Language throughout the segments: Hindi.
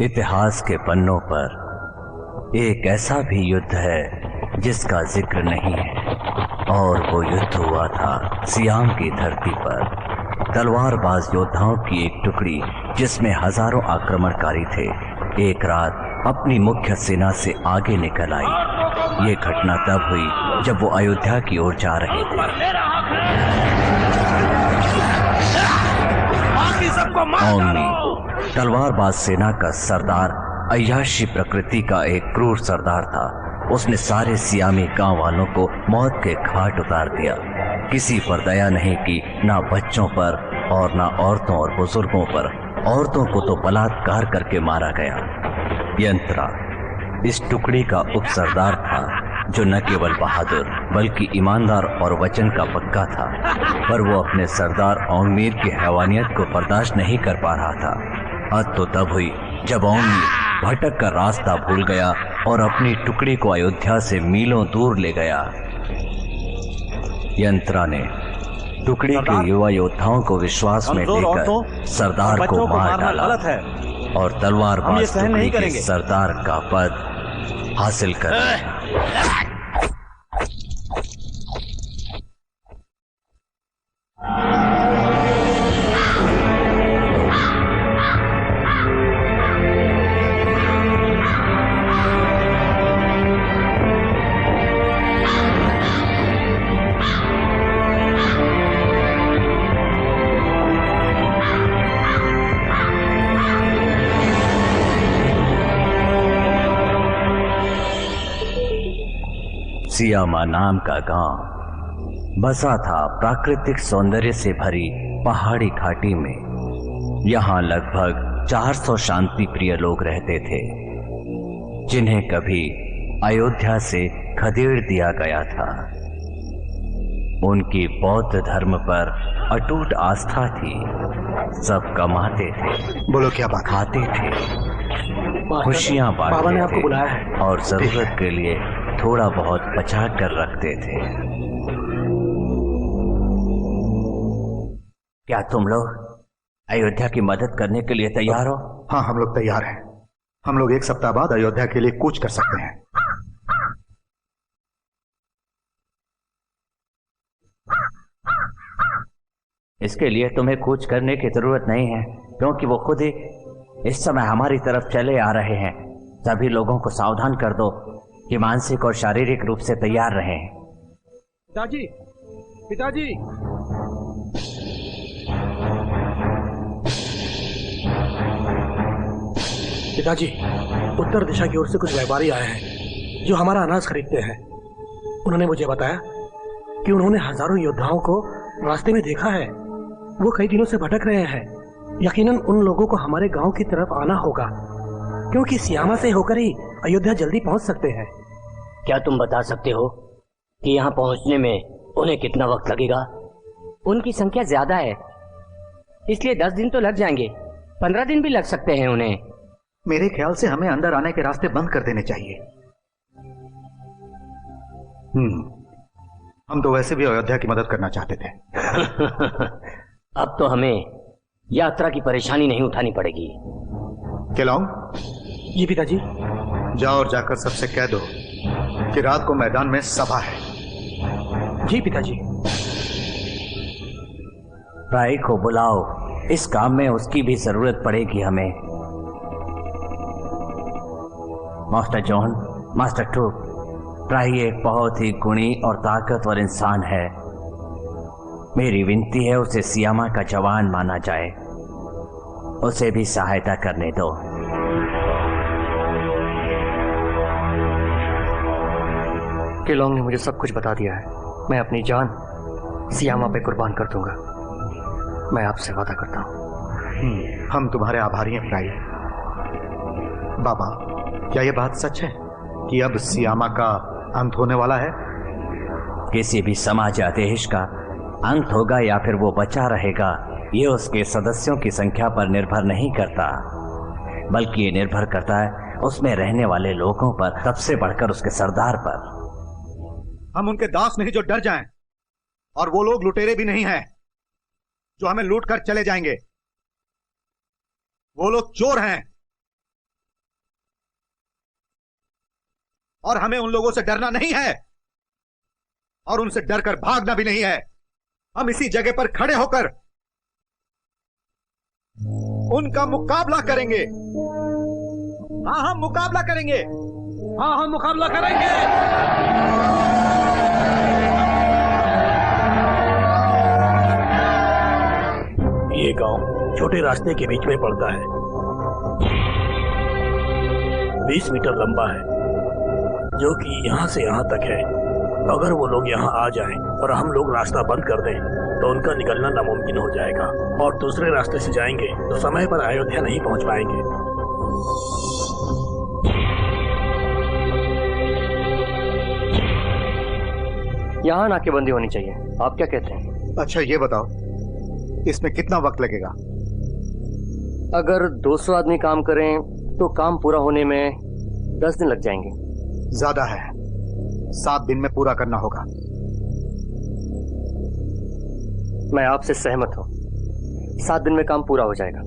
इतिहास के पन्नों पर एक ऐसा भी युद्ध है जिसका जिक्र नहीं है, और वो युद्ध हुआ था सियाम की धरती पर। तलवारबाज योद्धाओं की एक टुकड़ी जिसमें हजारों आक्रमणकारी थे, एक रात अपनी मुख्य सेना से आगे निकल आई। ये घटना तब हुई जब वो अयोध्या की ओर जा रहे थे। ओमनी तलवारबाज सेना का सरदार अय्याशी प्रकृति का एक क्रूर सरदार था। उसने सारे सियामी गांव वालों को मौत के घाट उतार दिया। किसी पर दया नहीं की, ना बच्चों पर और ना औरतों और बुजुर्गों पर। औरतों को तो बलात्कार करके मारा गया। यंत्रा इस टुकड़ी का उप सरदार था, जो न केवल बहादुर बल्कि ईमानदार और वचन का पक्का था। पर वो अपने सरदार औंगमीर की हैवानियत को बर्दाश्त नहीं कर पा रहा था। हद तो तब हुई जब औंगमीर भटक कर रास्ता भूल गया और अपनी टुकड़ी को अयोध्या से मीलों दूर ले गया। यंत्रा ने टुकड़ी के युवा योद्धाओं को विश्वास में लेकर सरदार को मार डाला और तलवारबाज टुकड़ी के सरदार का पद हासिल कर लिया। सियामा नाम का गांव बसा था प्राकृतिक सौंदर्य से भरी पहाड़ी घाटी में। यहाँ लगभग 400 शांति प्रिय लोग रहते थे, जिन्हें कभी अयोध्या से खदेड़ दिया गया था। उनकी बौद्ध धर्म पर अटूट आस्था थी। सब कमाते थे, बोलो क्या बात, खाते थे, खुशियां बांटते थे बुलाया है और जरूरत के लिए थोड़ा बहुत बचा कर रखते थे। क्या तुम लोग अयोध्या की मदद करने के लिए तैयार हो? हाँ, हम लोग तैयार हैं। हम लोग 1 सप्ताह बाद अयोध्या के लिए कूच कर सकते हैं। इसके लिए तुम्हें कूच करने की जरूरत नहीं है, क्योंकि वो खुद ही इस समय हमारी तरफ चले आ रहे हैं। सभी लोगों को सावधान कर दो कि मानसिक और शारीरिक रूप से तैयार रहें। पिताजी, पिताजी, पिताजी, उत्तर दिशा की ओर से कुछ व्यापारी आए हैं जो हमारा अनाज खरीदते हैं। उन्होंने मुझे बताया कि उन्होंने हजारों योद्धाओं को रास्ते में देखा है। वो कई दिनों से भटक रहे हैं। यकीनन उन लोगों को हमारे गांव की तरफ आना होगा, क्योंकि सियामा से होकर ही अयोध्या जल्दी पहुंच सकते हैं। क्या तुम बता सकते हो कि यहाँ पहुंचने में उन्हें कितना वक्त लगेगा? उनकी संख्या ज्यादा है, इसलिए 10 दिन तो लग जाएंगे, 15 दिन भी लग सकते हैं उन्हें। मेरे ख्याल से हमें अंदर आने के रास्ते बंद कर देने चाहिए। हम तो वैसे भी अयोध्या की मदद करना चाहते थे। अब तो हमें यात्रा की परेशानी नहीं उठानी पड़ेगी। केलौंग, जी पिताजी। जाओ और जाकर सबसे कह दो कि रात को मैदान में सभा है। जी पिताजी। राय को बुलाओ, इस काम में उसकी भी जरूरत पड़ेगी हमें। मास्टर जॉन, मास्टर टू, राय एक बहुत ही गुणी और ताकतवर इंसान है। मेरी विनती है उसे सियामा का जवान माना जाए। उसे भी सहायता करने दो। केलौंग ने मुझे सब कुछ बता दिया है। मैं अपनी जान सियामा पे कुर्बान कर दूंगा। मैं आपसे वादा करता हूँ। हम तुम्हारे आभारी हैं फ्राई। बाबा, क्या यह बात सच है कि अब सियामा का अंत होने वाला है? किसी भी समाज या देश का अंत होगा या फिर वो बचा रहेगा, ये उसके सदस्यों की संख्या पर निर्भर नहीं करता, बल्कि ये निर्भर करता है उसमें रहने वाले लोगों पर, सबसे बढ़कर उसके सरदार पर। हम उनके दास नहीं जो डर जाएं, और वो लोग लुटेरे भी नहीं हैं जो हमें लूट कर चले जाएंगे। वो लोग चोर हैं और हमें उन लोगों से डरना नहीं है और उनसे डरकर भागना भी नहीं है। हम इसी जगह पर खड़े होकर उनका मुकाबला करेंगे। हाँ, हम मुकाबला करेंगे। हाँ, हम मुकाबला करेंगे। ये गांव छोटे रास्ते के बीच में पड़ता है, 20 मीटर लंबा है, जो कि यहाँ से यहाँ तक है। अगर वो लोग यहाँ आ जाएं और हम लोग रास्ता बंद कर दें तो उनका निकलना नामुमकिन हो जाएगा और दूसरे रास्ते से जाएंगे तो समय पर अयोध्या नहीं पहुँच पाएंगे। यहाँ नाकेबंदी होनी चाहिए, आप क्या कहते हैं? अच्छा, ये बताओ इसमें कितना वक्त लगेगा? अगर 200 आदमी काम करें तो काम पूरा होने में 10 दिन लग जाएंगे। ज्यादा है, 7 दिन में पूरा करना होगा। मैं आपसे सहमत हूँ, 7 दिन में काम पूरा हो जाएगा।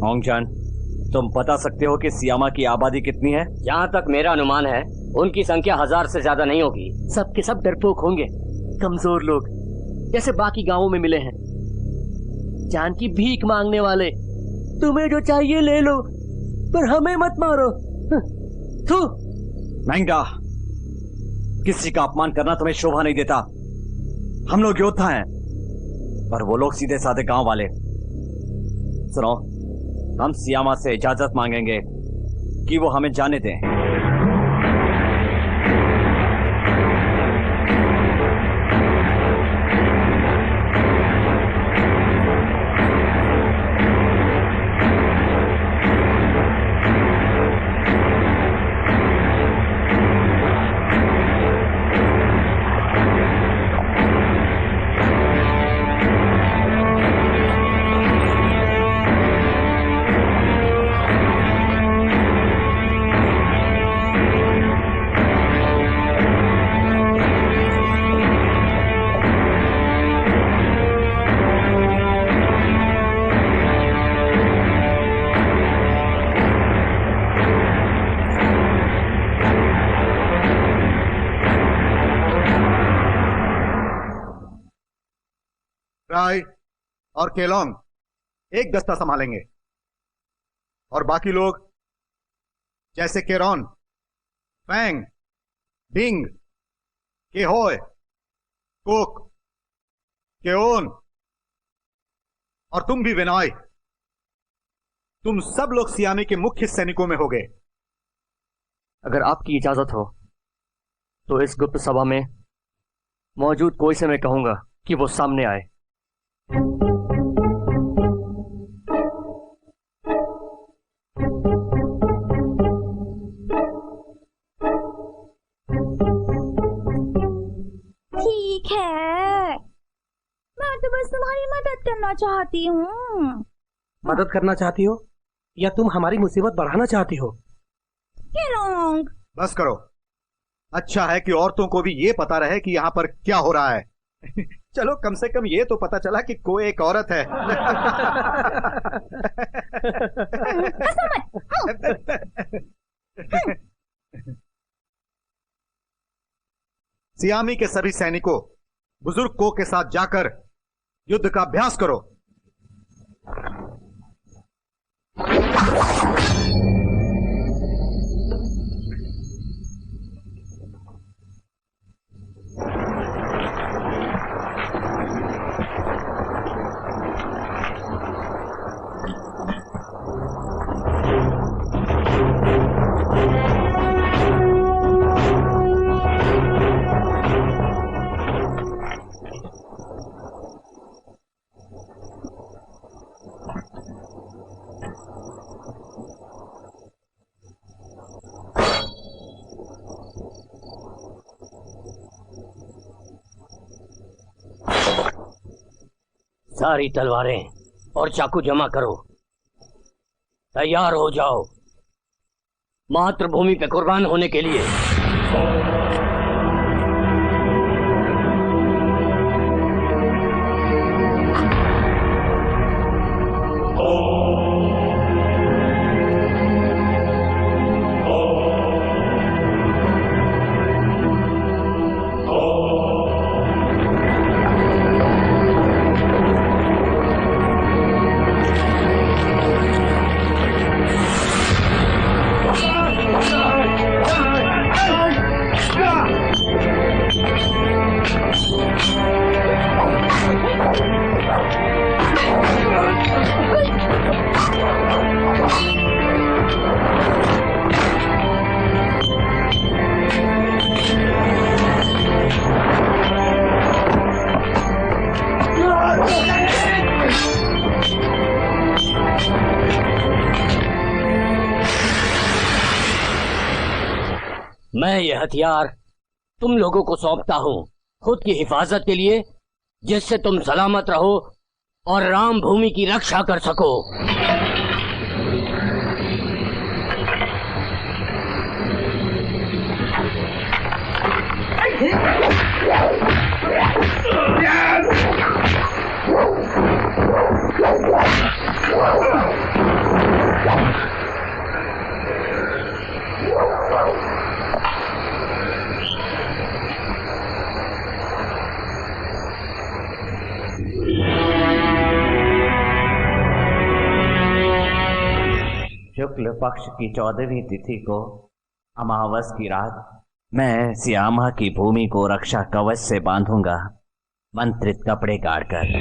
होंगजान, तुम बता सकते हो कि सियामा की आबादी कितनी है? जहाँ तक मेरा अनुमान है उनकी संख्या 1000 से ज्यादा नहीं होगी। सब के सब डरपोक होंगे, कमजोर लोग, जैसे बाकी गांवों में मिले हैं, जान की भीख मांगने वाले। तुम्हें जो चाहिए ले लो, पर हमें मत मारो। थू। मैंगडा, किसी का अपमान करना तुम्हें शोभा नहीं देता। हम लोग योद्धा हैं, पर वो लोग सीधे साधे गांव वाले। सुनो, हम सियामा से इजाजत मांगेंगे कि वो हमें जाने दें। राय और केलोंग एक दस्ता संभालेंगे और बाकी लोग जैसे केरोन, फैंग, बिंग, केहोय, कुक, केओन और तुम भी विनॉय, तुम सब लोग सियामी के मुख्य सैनिकों में होगे। अगर आपकी इजाजत हो तो इस गुप्त सभा में मौजूद कोई से मैं कहूंगा कि वो सामने आए। ठीक है, मैं तो बस तुम्हारी मदद करना चाहती हूँ। मदद करना चाहती हो या तुम हमारी मुसीबत बढ़ाना चाहती हो? केलोंग, बस करो। अच्छा है कि औरतों को भी ये पता रहे कि यहाँ पर क्या हो रहा है। चलो, कम से कम ये तो पता चला कि कोई एक औरत है। सियामी के सभी सैनिकों, बुजुर्ग को के साथ जाकर युद्ध का अभ्यास करो। सारी तलवारें और चाकू जमा करो, तैयार हो जाओ मातृभूमि पे कुर्बान होने के लिए। मैं ये हथियार तुम लोगों को सौंपता हूँ खुद की हिफाजत के लिए, जिससे तुम सलामत रहो और राम भूमि की रक्षा कर सको। शुक्ल पक्ष की 14वीं तिथि को अमावस की रात मैं सियामा की भूमि को रक्षा कवच से बांधूंगा, मंत्रित कपड़े गाड़कर।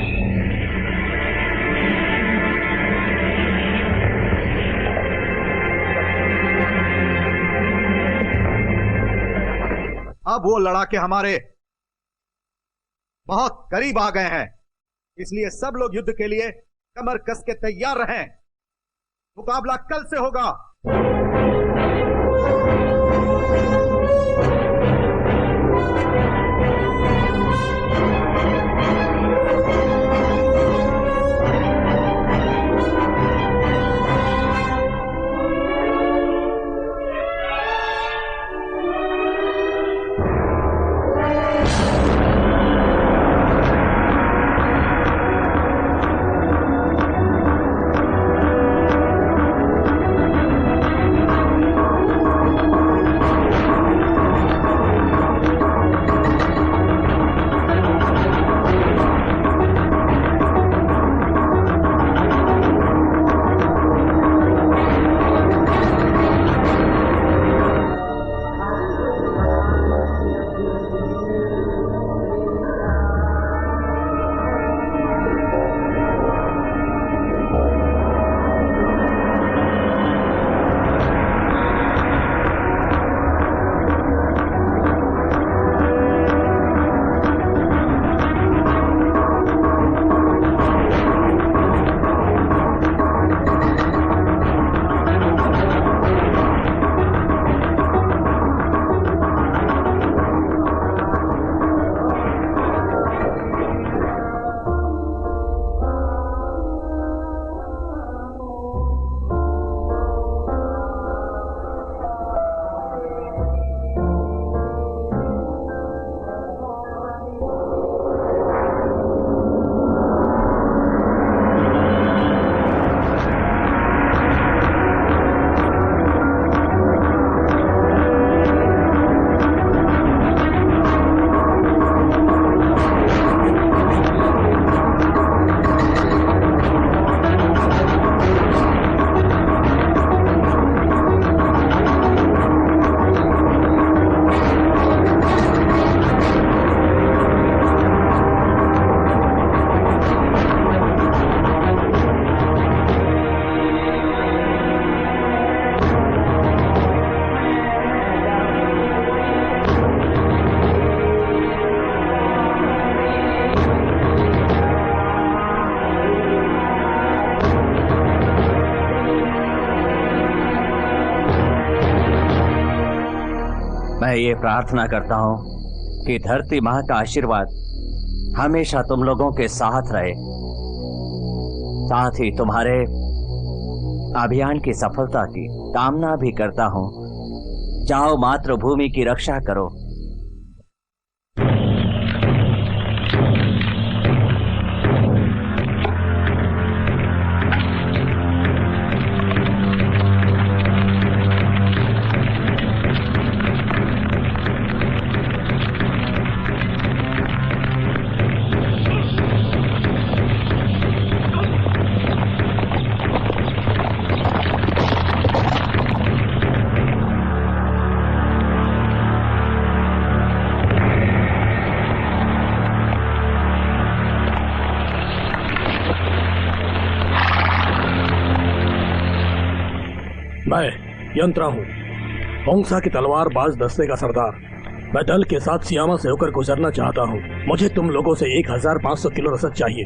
अब वो लड़ाके हमारे बहुत करीब आ गए हैं, इसलिए सब लोग युद्ध के लिए कमर कस के तैयार रहें। मुकाबला कल से होगा। मैं ये प्रार्थना करता हूँ कि धरती माँ का आशीर्वाद हमेशा तुम लोगों के साथ रहे, साथ ही तुम्हारे अभियान की सफलता की कामना भी करता हूँ। जाओ मातृभूमि की रक्षा करो। मैं यंत्रा हूँ, होंगसा की तलवार बाज दस्ते का सरदार। मैं दल के साथ सियामा से होकर गुजरना चाहता हूँ। मुझे तुम लोगों से 1500 किलो रसद चाहिए।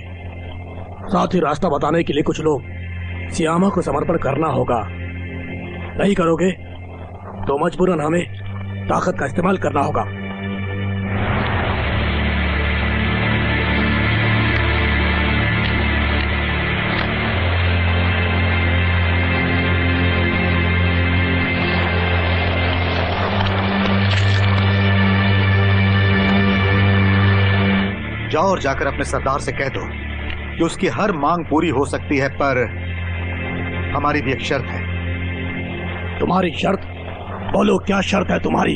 साथ ही रास्ता बताने के लिए कुछ लोग। सियामा को समर्पण करना होगा। नहीं करोगे तो मजबूरन हमें ताकत का इस्तेमाल करना होगा। जाओ और जाकर अपने सरदार से कह दो कि उसकी हर मांग पूरी हो सकती है, पर हमारी भी एक शर्त है। तुम्हारी शर्त? बोलो, क्या शर्त है तुम्हारी?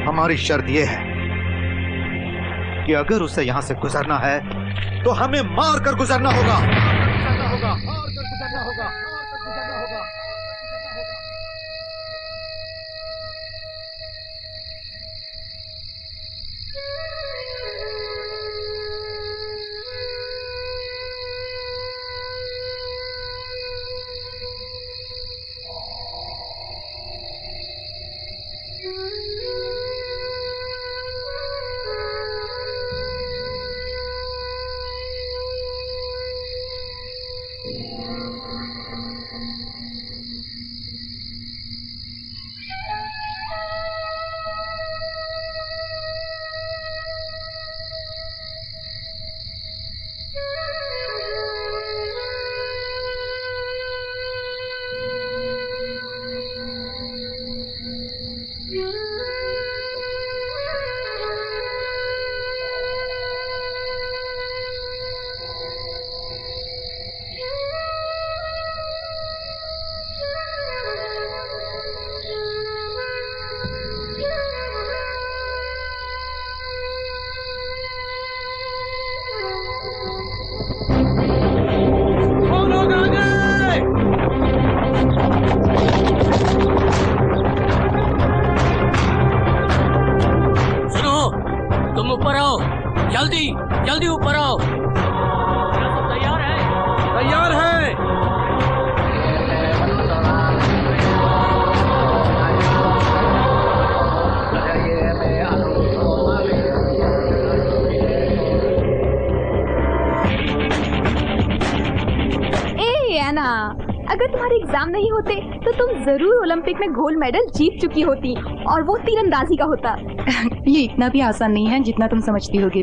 हमारी शर्त यह है कि अगर उसे यहां से गुजरना है तो हमें मार कर गुजरना होगा। जल्दी ऊपर आओ। तैयार है? तैयार है। एना, अगर तुम्हारे एग्जाम नहीं होते तो तुम जरूर ओलंपिक में गोल्ड मेडल जीत चुकी होती, और वो तीरंदाजी का होता। ये इतना भी आसान नहीं है जितना तुम समझती होगी।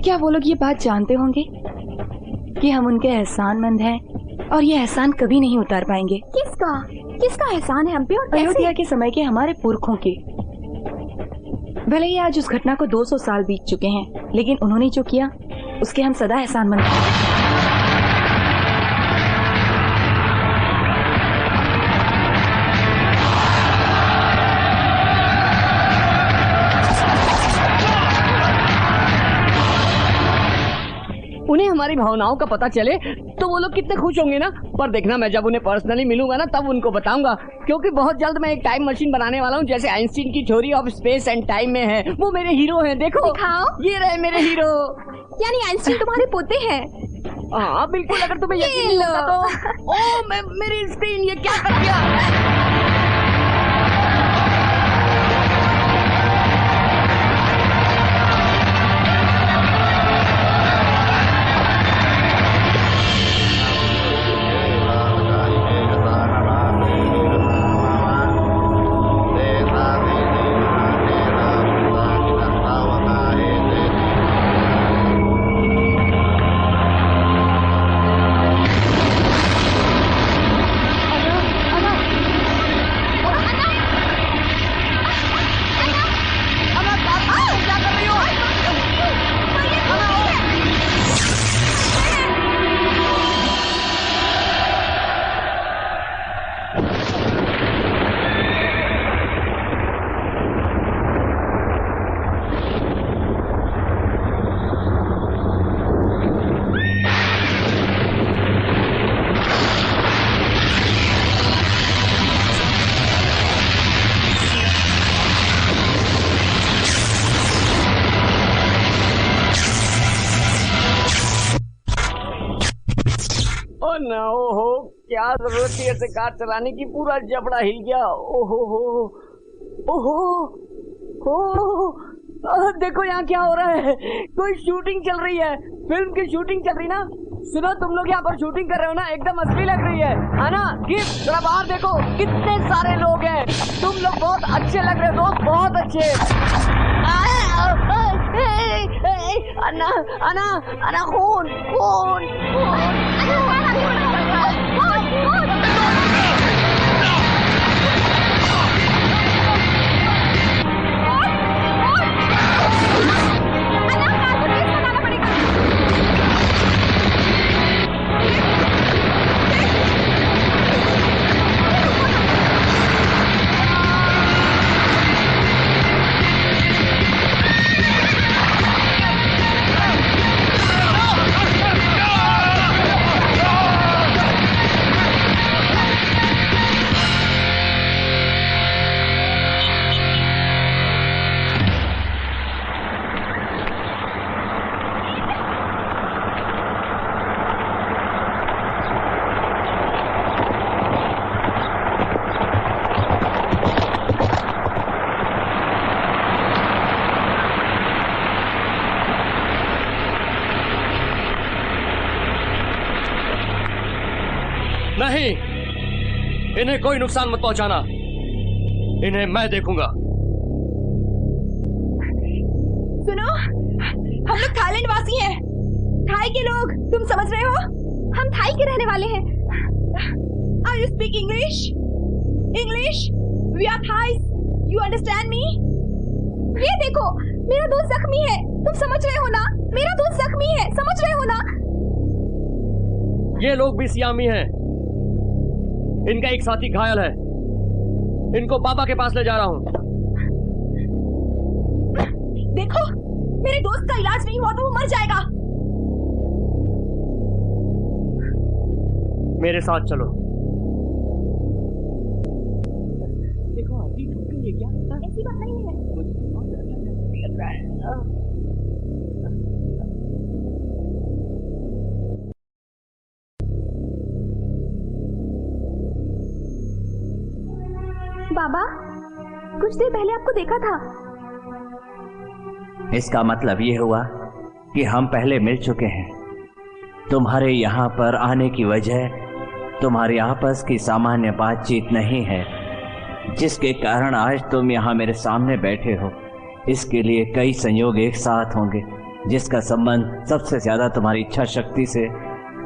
क्या वो लोग ये बात जानते होंगे कि हम उनके एहसानमंद हैं और ये एहसान कभी नहीं उतार पाएंगे? किसका एहसान है हम पे और कैसे? अयोध्या के समय के हमारे पुरखों के। भले ही आज उस घटना को 200 साल बीत चुके हैं, लेकिन उन्होंने जो किया उसके हम सदा एहसानमंद हैं। उन्हें हमारी भावनाओं का पता चले तो वो लोग कितने खुश होंगे ना। पर देखना, मैं जब उन्हें पर्सनली मिलूंगा ना तब उनको बताऊंगा, क्योंकि बहुत जल्द मैं एक टाइम मशीन बनाने वाला हूँ, जैसे आइंस्टीन की theory of space and time में है। वो मेरे हीरो हैं, देखो। दिखाओ। ये रहे मेरे हीरो। यानी आइंस्टीन तुम्हारे पोते हैं? हाँ बिल्कुल। अगर तुम्हें यकीन नहीं होता तो ओ मेरी स्क्रीन ये क्या कर दिया। ओहो क्या जरूरत थी ऐसे कार चलाने की, पूरा जबड़ा हिल गया। ओहो ओहो देखो यहाँ क्या हो रहा है, कोई शूटिंग चल रही है, फिल्म की शूटिंग चल रही ना। सुनो तुम लोग यहाँ पर शूटिंग कर रहे हो ना, एकदम असली लग रही है ना। गिफ्ट जरा बाहर देखो कितने सारे लोग हैं, तुम लोग बहुत अच्छे लग रहे हो दोस्त, बहुत अच्छे। अन्ना अन्ना अन्ना खून खून नहीं, इन्हें कोई नुकसान मत पहुंचाना, इन्हें मैं देखूंगा। सुनो, हम लोग थाईलैंड वासी हैं, थाई के लोग, तुम समझ रहे हो? हम थाई के रहने वाले हैं। Are you speak English? English? We are Thais. You understand me? ये देखो, मेरा दोस्त जख्मी है, तुम समझ रहे हो ना? मेरा दोस्त जख्मी है, समझ रहे हो ना? ये लोग भी सियामी हैं, इनका एक साथी घायल है, इनको बाबा के पास ले जा रहा हूं। देखो, मेरे दोस्त का इलाज नहीं हुआ तो वो मर जाएगा। मेरे साथ चलो। देखो अभी ठोक रही है क्या? ऐसी बात नहीं है। लग रहा है। बाबा, कुछ देर पहले आपको देखा था। इसका मतलब ये हुआ कि हम पहले मिल चुके हैं। तुम्हारे यहाँ पर आने की वजह तुम्हारी आपस की सामान्य बातचीत नहीं है, जिसके कारण आज तुम यहाँ मेरे सामने बैठे हो। इसके लिए कई संयोग एक साथ होंगे, जिसका संबंध सबसे ज्यादा तुम्हारी इच्छा शक्ति से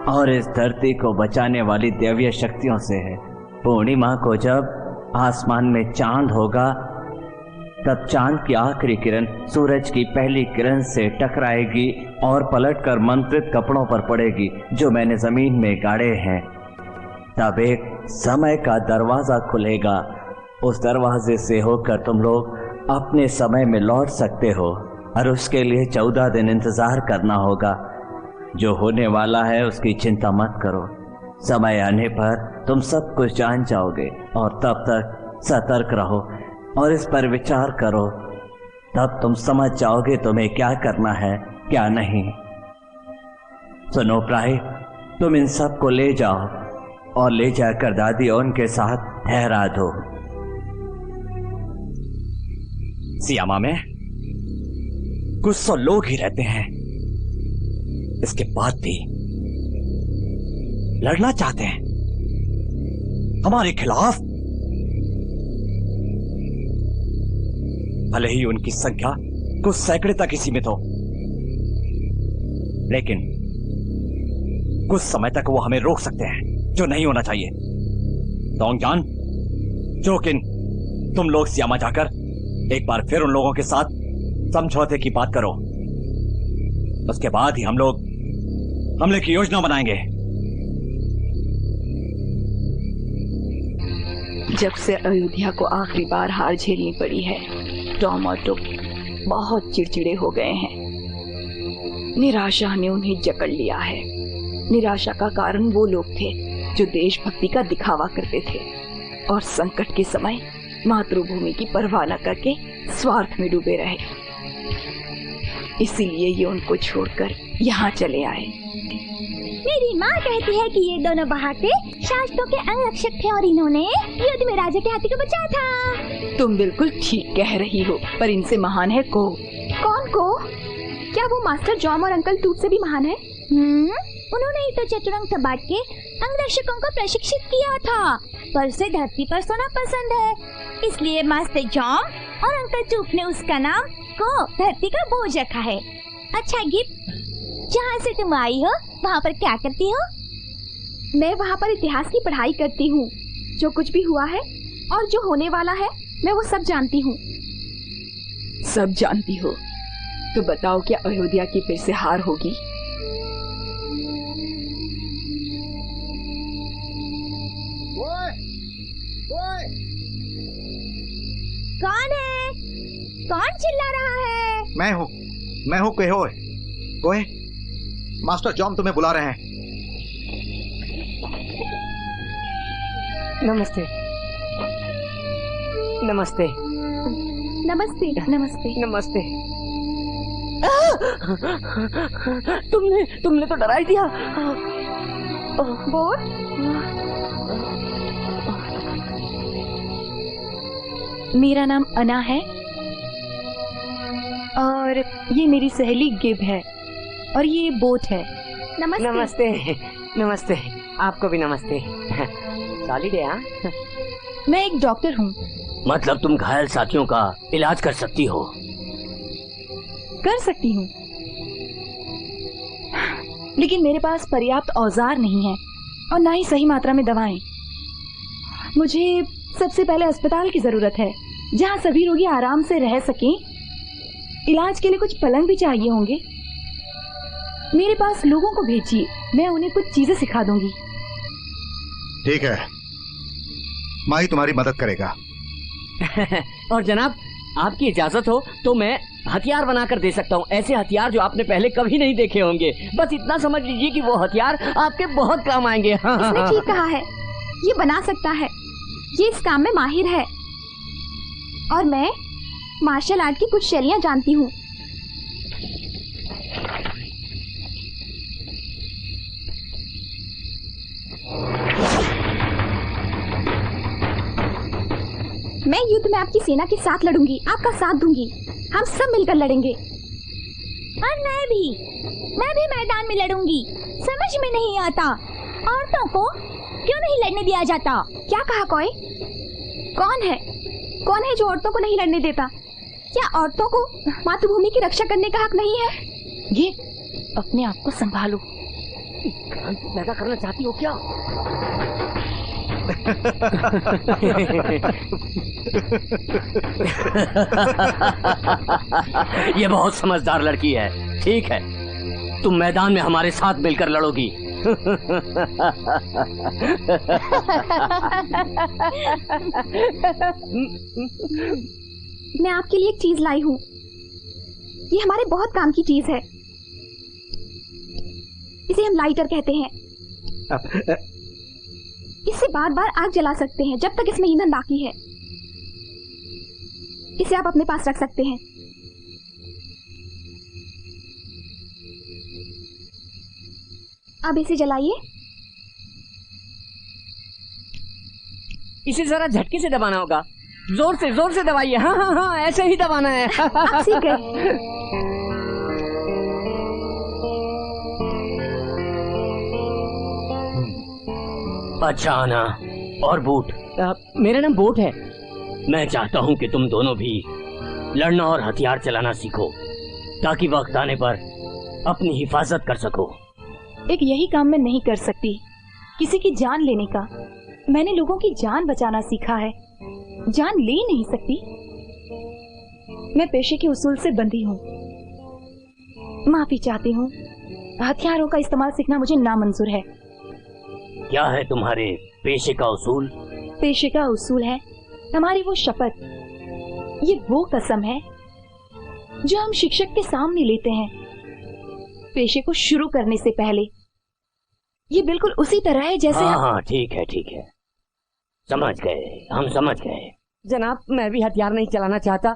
और इस धरती को बचाने वाली दैवीय शक्तियों से है। पूर्णिमा को जब आसमान में चांद होगा, तब चांद की आखिरी किरण सूरज की पहली किरण से टकराएगी और पलटकर मंत्रित कपड़ों पर पड़ेगी जो मैंने जमीन में गाड़े हैं। तब एक समय का दरवाजा खुलेगा, उस दरवाजे से होकर तुम लोग अपने समय में लौट सकते हो, और उसके लिए 14 दिन इंतजार करना होगा। जो होने वाला है उसकी चिंता मत करो, समय आने पर तुम सब कुछ जान जाओगे, और तब तक सतर्क रहो और इस पर विचार करो, तब तुम समझ जाओगे तुम्हें क्या करना है क्या नहीं। सुनो प्राय, तुम इन सब को ले जाओ और ले जाकर दादी और उनके साथ ठहरा दो। सियामा में कुछ 100 लोग ही रहते हैं, इसके बाद भी लड़ना चाहते हैं हमारे खिलाफ। भले ही उनकी संख्या कुछ सैकड़े तक ही सीमित हो, लेकिन कुछ समय तक वो हमें रोक सकते हैं, जो नहीं होना चाहिए। डोंगजान, जोकिन, तुम लोग सियामा जाकर एक बार फिर उन लोगों के साथ समझौते की बात करो, उसके बाद ही हम लोग हमले की योजना बनाएंगे। जब से अयोध्या को आखिरी बार हार झेलनी पड़ी है, टॉम और टुक बहुत चिड़चिड़े हो गए हैं। निराशा ने उन्हें जकड़ लिया है। निराशा का कारण वो लोग थे जो देशभक्ति का दिखावा करते थे और संकट के समय मातृभूमि की परवाह न करके स्वार्थ में डूबे रहे। इसीलिए ये उनको छोड़कर यहाँ चले आए। मेरी माँ कहती है कि ये दोनों बहाते शासकों के अंगरक्षक थे और इन्होंने युद्ध में राजा के हाथी को बचाया था। तुम बिल्कुल ठीक कह रही हो, पर इनसे महान है को। कौन को? क्या वो मास्टर जॉम और अंकल टूट से भी महान है? उन्होंने ही तो चतुरंग तबाट के अंगरक्षकों को प्रशिक्षित किया था, पर उसे धरती पर सोना पसंद है, इसलिए मास्टर जॉम और अंकल टूट ने उसका नाम को धरती का बोझ रखा है। अच्छा गिप, जहाँ से तुम आई हो वहाँ पर क्या करती हो? मैं वहाँ पर इतिहास की पढ़ाई करती हूँ। जो कुछ भी हुआ है और जो होने वाला है मैं वो सब जानती हूँ। सब जानती हो तो बताओ, क्या अयोध्या की फिर से हार होगी? कौन है? कौन चिल्ला रहा है? मैं हूँ कोए। मास्टर जॉम तुम्हें बुला रहे हैं। नमस्ते। नमस्ते। नमस्ते। नमस्ते। नमस्ते। तुमने तो डरा ही दिया। बोट, मेरा नाम अना है और ये मेरी सहेली गिब है और ये बोट है। नमस्ते। नमस्ते। नमस्ते। आपको भी नमस्ते। सॉलिड है। हाँ, मैं एक डॉक्टर हूँ। मतलब तुम घायल साथियों का इलाज कर सकती हो? कर सकती हूँ, लेकिन मेरे पास पर्याप्त औजार नहीं है और ना ही सही मात्रा में दवाएं। मुझे सबसे पहले अस्पताल की जरूरत है जहाँ सभी रोगी आराम से रह सकें। इलाज के लिए कुछ पलंग भी चाहिए होंगे। मेरे पास लोगों को भेजिए, मैं उन्हें कुछ चीजें सिखा दूंगी। ठीक है, माही तुम्हारी मदद करेगा। और जनाब, आपकी इजाजत हो तो मैं हथियार बनाकर दे सकता हूँ, ऐसे हथियार जो आपने पहले कभी नहीं देखे होंगे। बस इतना समझ लीजिए कि वो हथियार आपके बहुत काम आएंगे। इसने ठीक कहा है, ये बना सकता है, ये इस काम में माहिर है। और मैं मार्शल आर्ट की कुछ शैलियां जानती हूँ। मैं युद्ध में आपकी सेना के साथ लड़ूंगी, आपका साथ दूंगी, हम सब मिलकर लड़ेंगे। और मैं भी मैदान में लड़ूंगी। समझ में नहीं आता, औरतों को क्यों नहीं लड़ने दिया जाता? क्या कहा कोई? कौन है जो औरतों को नहीं लड़ने देता? क्या औरतों को मातृभूमि की रक्षा करने का हक नहीं है? ये अपने आप को संभालो। पैदा करना चाहती हो क्या? ये बहुत समझदार लड़की है। ठीक है, तुम मैदान में हमारे साथ मिलकर लड़ोगी। मैं आपके लिए एक चीज लाई हूँ। ये हमारे बहुत काम की चीज है। इसे हम लाइटर कहते हैं। इससे बार बार आग जला सकते हैं जब तक इसमें ईंधन बाकी है। इसे आप अपने पास रख सकते हैं। अब इसे जलाइए। इसे जरा झटके से दबाना होगा। जोर से दबाइए। हाँ हाँ हाँ, ऐसे ही दबाना है। आप सीख गए। अच्छा आना और बूट। मेरा नाम बोट है। मैं चाहता हूँ कि तुम दोनों भी लड़ना और हथियार चलाना सीखो, ताकि वक्त आने पर अपनी हिफाजत कर सको। एक यही काम मैं नहीं कर सकती, किसी की जान लेने का। मैंने लोगों की जान बचाना सीखा है, जान ले नहीं सकती। मैं पेशे के उसूल से बंधी हूँ। माफी चाहती हूँ, हथियारों का इस्तेमाल सीखना मुझे नामंजूर है। क्या है तुम्हारे पेशे का उसूल? पेशे का उसूल है हमारी वो शपथ, ये वो कसम है जो हम शिक्षक के सामने लेते हैं पेशे को शुरू करने से पहले। ये बिल्कुल उसी तरह है जैसे हाँ, ठीक है, समझ गए, हम समझ गए। जनाब, मैं भी हथियार नहीं चलाना चाहता,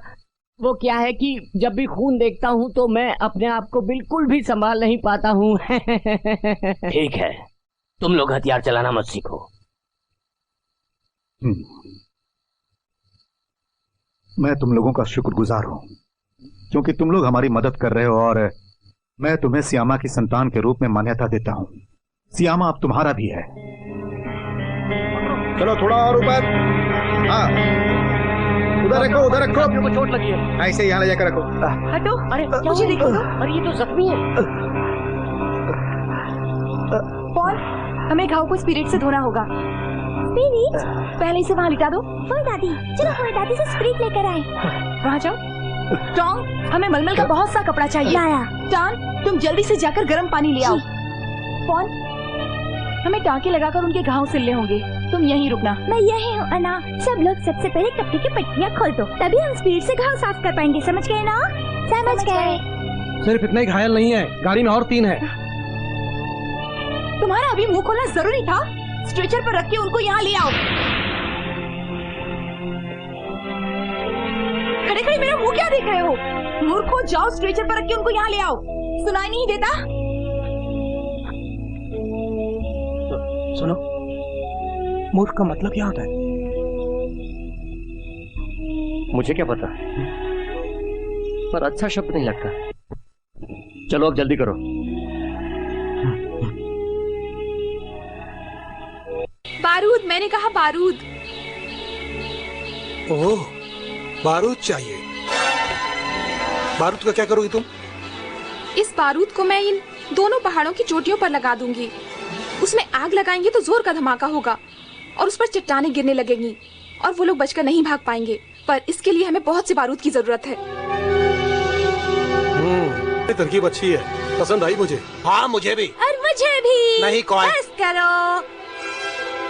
वो क्या है कि जब भी खून देखता हूँ तो मैं अपने आप को बिल्कुल भी संभाल नहीं पाता हूँ। ठीक है, तुम लोग हथियार चलाना मत सीखो। मैं तुम लोगों का शुक्रगुजार हूं क्योंकि तुम लोग हमारी मदद कर रहे हो और मैं तुम्हें सियामा की संतान के रूप में मान्यता देता हूं। सियामा अब तुम्हारा भी है। चलो थोड़ा और ऊपर। हाँ, उधर रखो, उधर रखो। को चोट लगी है। ऐसे यहाँ ले जाकर रखो। हटो। अरे मुझे देखो। अरे ये तो जख्मी है। पॉल, हमें घाव को स्पिरिट से धोना होगा। स्पिरिट? पहले इसे वहाँ लिटा दो। ओए दादी, चलो हमारी दादी से स्पिरिट लेकर आए। वहाँ जाओ। टॉम, हमें मलमल का बहुत सा कपड़ा चाहिए। लाया। टॉम, तुम जल्दी से जाकर गर्म पानी ले आओ। पॉल, हमें टाँके लगाकर उनके घाव सिलने होंगे। तुम यहीं रुकना। मैं यही हूँ अना। सब लोग सबसे पहले कपड़े की पट्टियाँ खोल दो, तभी हम स्पीड से घाव साफ कर पाएंगे। समझ गए ना? समझ गए। सिर्फ इतना ही घायल नहीं है, गाड़ी में और 3 है। तुम्हारा अभी मुंह खोलना जरूरी था। स्ट्रेचर पर रख के उनको यहाँ ले आओ। खड़े खड़े मेरा मुंह क्या देख रहे हो? मूर्खों, जाओ स्ट्रेचर पर रख के उनको यहाँ ले आओ। सुनाई नहीं देता? सुनो, मूर्ख का मतलब क्या होता है? मुझे क्या पता, पर अच्छा शब्द नहीं लगता। चलो अब जल्दी करो। बारूद, मैंने कहा बारूद। ओह, बारूद चाहिए। बारूद का क्या करोगी तुम? इस बारूद को मैं इन दोनों पहाड़ों की चोटियों पर लगा दूंगी। उसमें आग लगाएंगे तो जोर का धमाका होगा और उस पर चट्टानें गिरने लगेंगी और वो लोग बचकर नहीं भाग पाएंगे। पर इसके लिए हमें बहुत से बारूद की जरूरत है। तरकीब अच्छी है, पसंद आई मुझे। हाँ, मुझे भी। और मुझे भी। नहीं कौन? बस करो,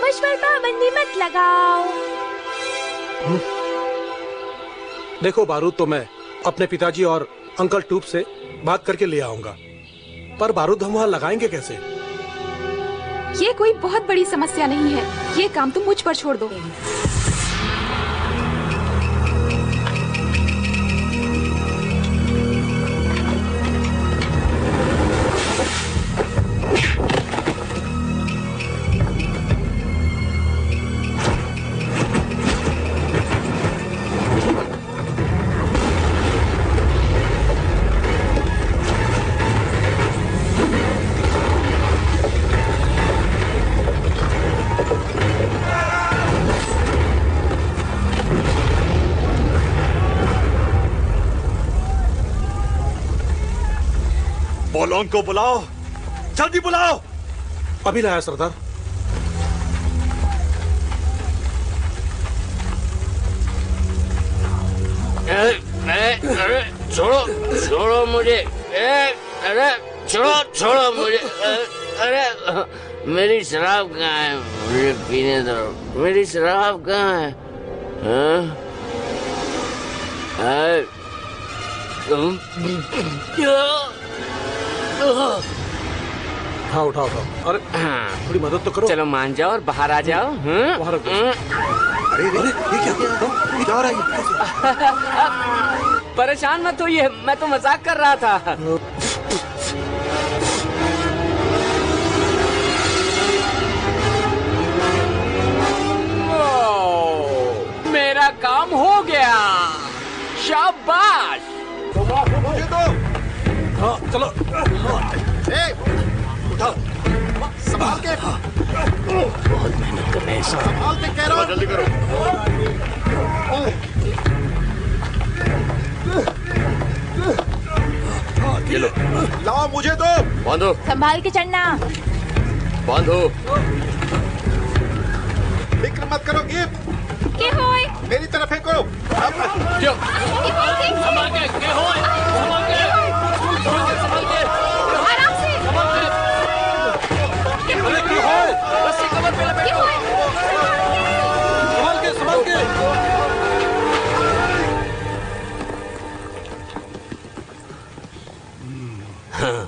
मुझ पर पाबंदी मत लगाओ। देखो बारूद तो मैं अपने पिताजी और अंकल टूप से बात करके ले आऊंगा, पर बारूद हम वहाँ लगाएंगे कैसे? ये कोई बहुत बड़ी समस्या नहीं है। ये काम तुम मुझ पर छोड़ दो। बोलोन को बुलाओ, जल्दी बुलाओ। अभी लाया सरदार। अरे छोड़ो छोड़ो मुझे। अरे छोड़ो मुझे। अरे मेरी शराब कहाँ है? मुझे पीने दो। मेरी शराब कहाँ है? हाँ, उठाओ। अरे थोड़ी मदद तो करो। चलो मान जाओ और बाहर आ जाओ। बाहर रखो। अरे ये क्या हो रहा है? परेशान मत होइए, मैं तो मजाक कर रहा था। मेरा काम हो गया। शाबाश। मुझे दो। हाँ, चलो। उठाओ, संभाल के। बहुत मेहनत कर रहे हैं। संभाल के कह रहा हूं। जल्दी करो। ये लो। लाओ, मुझे दो। बांधो। संभाल के चढ़ना। बांधो। फिक्र मत करो गिफ्ट। के होए? मेरी तरफ फेंको। क्यों? संभाल के, के होए? संभाल के। संभाल के। आराम से। अरे क्या है? रस्सी कमर पे लपेटो। संभाल के। हाँ।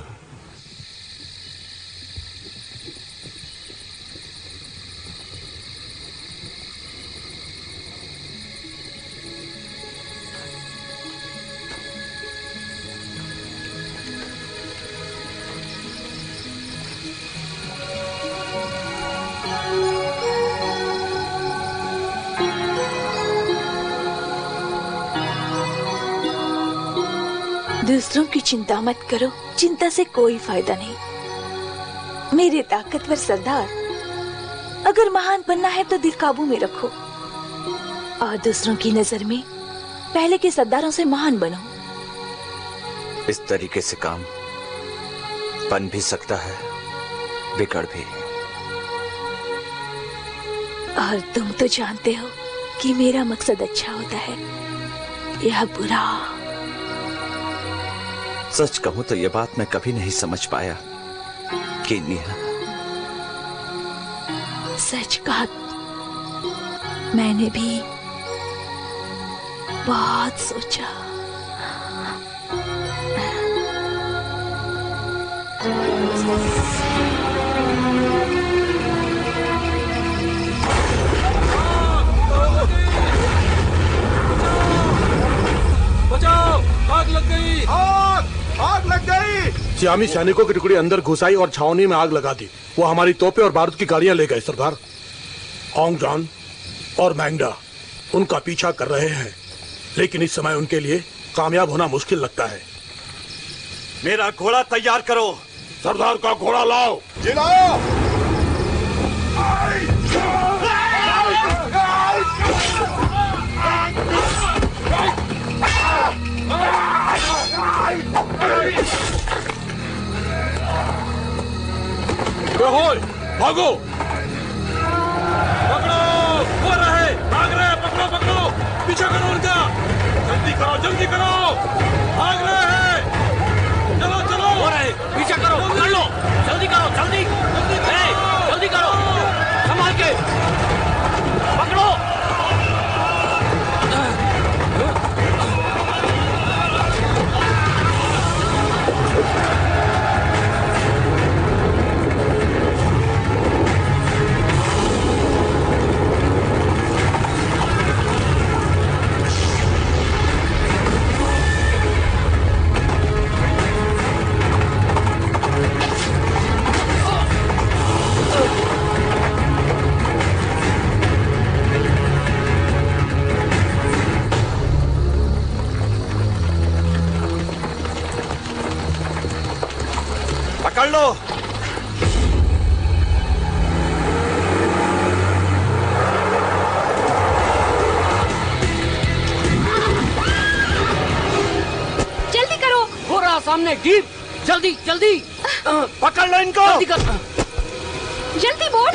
दूसरों की चिंता मत करो, चिंता से कोई फायदा नहीं। मेरे ताकतवर सरदार, अगर महान बनना है तो दिल काबू में रखो और दूसरों की नजर में पहले के सरदारों से महान बनो। इस तरीके से काम बन भी सकता है, बिगड़ भी। और तुम तो जानते हो कि मेरा मकसद अच्छा होता है या बुरा। सच कहूं तो यह बात मैं कभी नहीं समझ पाया कि नेहा। सच कहा, मैंने भी बहुत सोचा। बचाओ, आग लग गई! आग लग गई! सियामी सैनिकों की टुकड़ी अंदर घुसाई और छावनी में आग लगा दी। वो हमारी तोपें और बारूद की गाड़ियां ले गए सरदार। ओंग जॉन और मैंगडा उनका पीछा कर रहे हैं, लेकिन इस समय उनके लिए कामयाब होना मुश्किल लगता है। मेरा घोड़ा तैयार करो। सरदार का घोड़ा लाओ। जी लाओ। भागो, पकड़ो, वो रहे, भाग रहे, पकड़ो पकड़ो, पीछा करो उनका, जल्दी करो, भाग रहे हैं, चलो चलो, हो रहे, पीछा करो, पकड़ लो, जल्दी करो, जल्दी करो, संभाल के, पकड़ो। पकड़ लो। जल्दी करो। हो रहा सामने जीप, जल्दी पकड़ लो इनको। जल्दी बोट।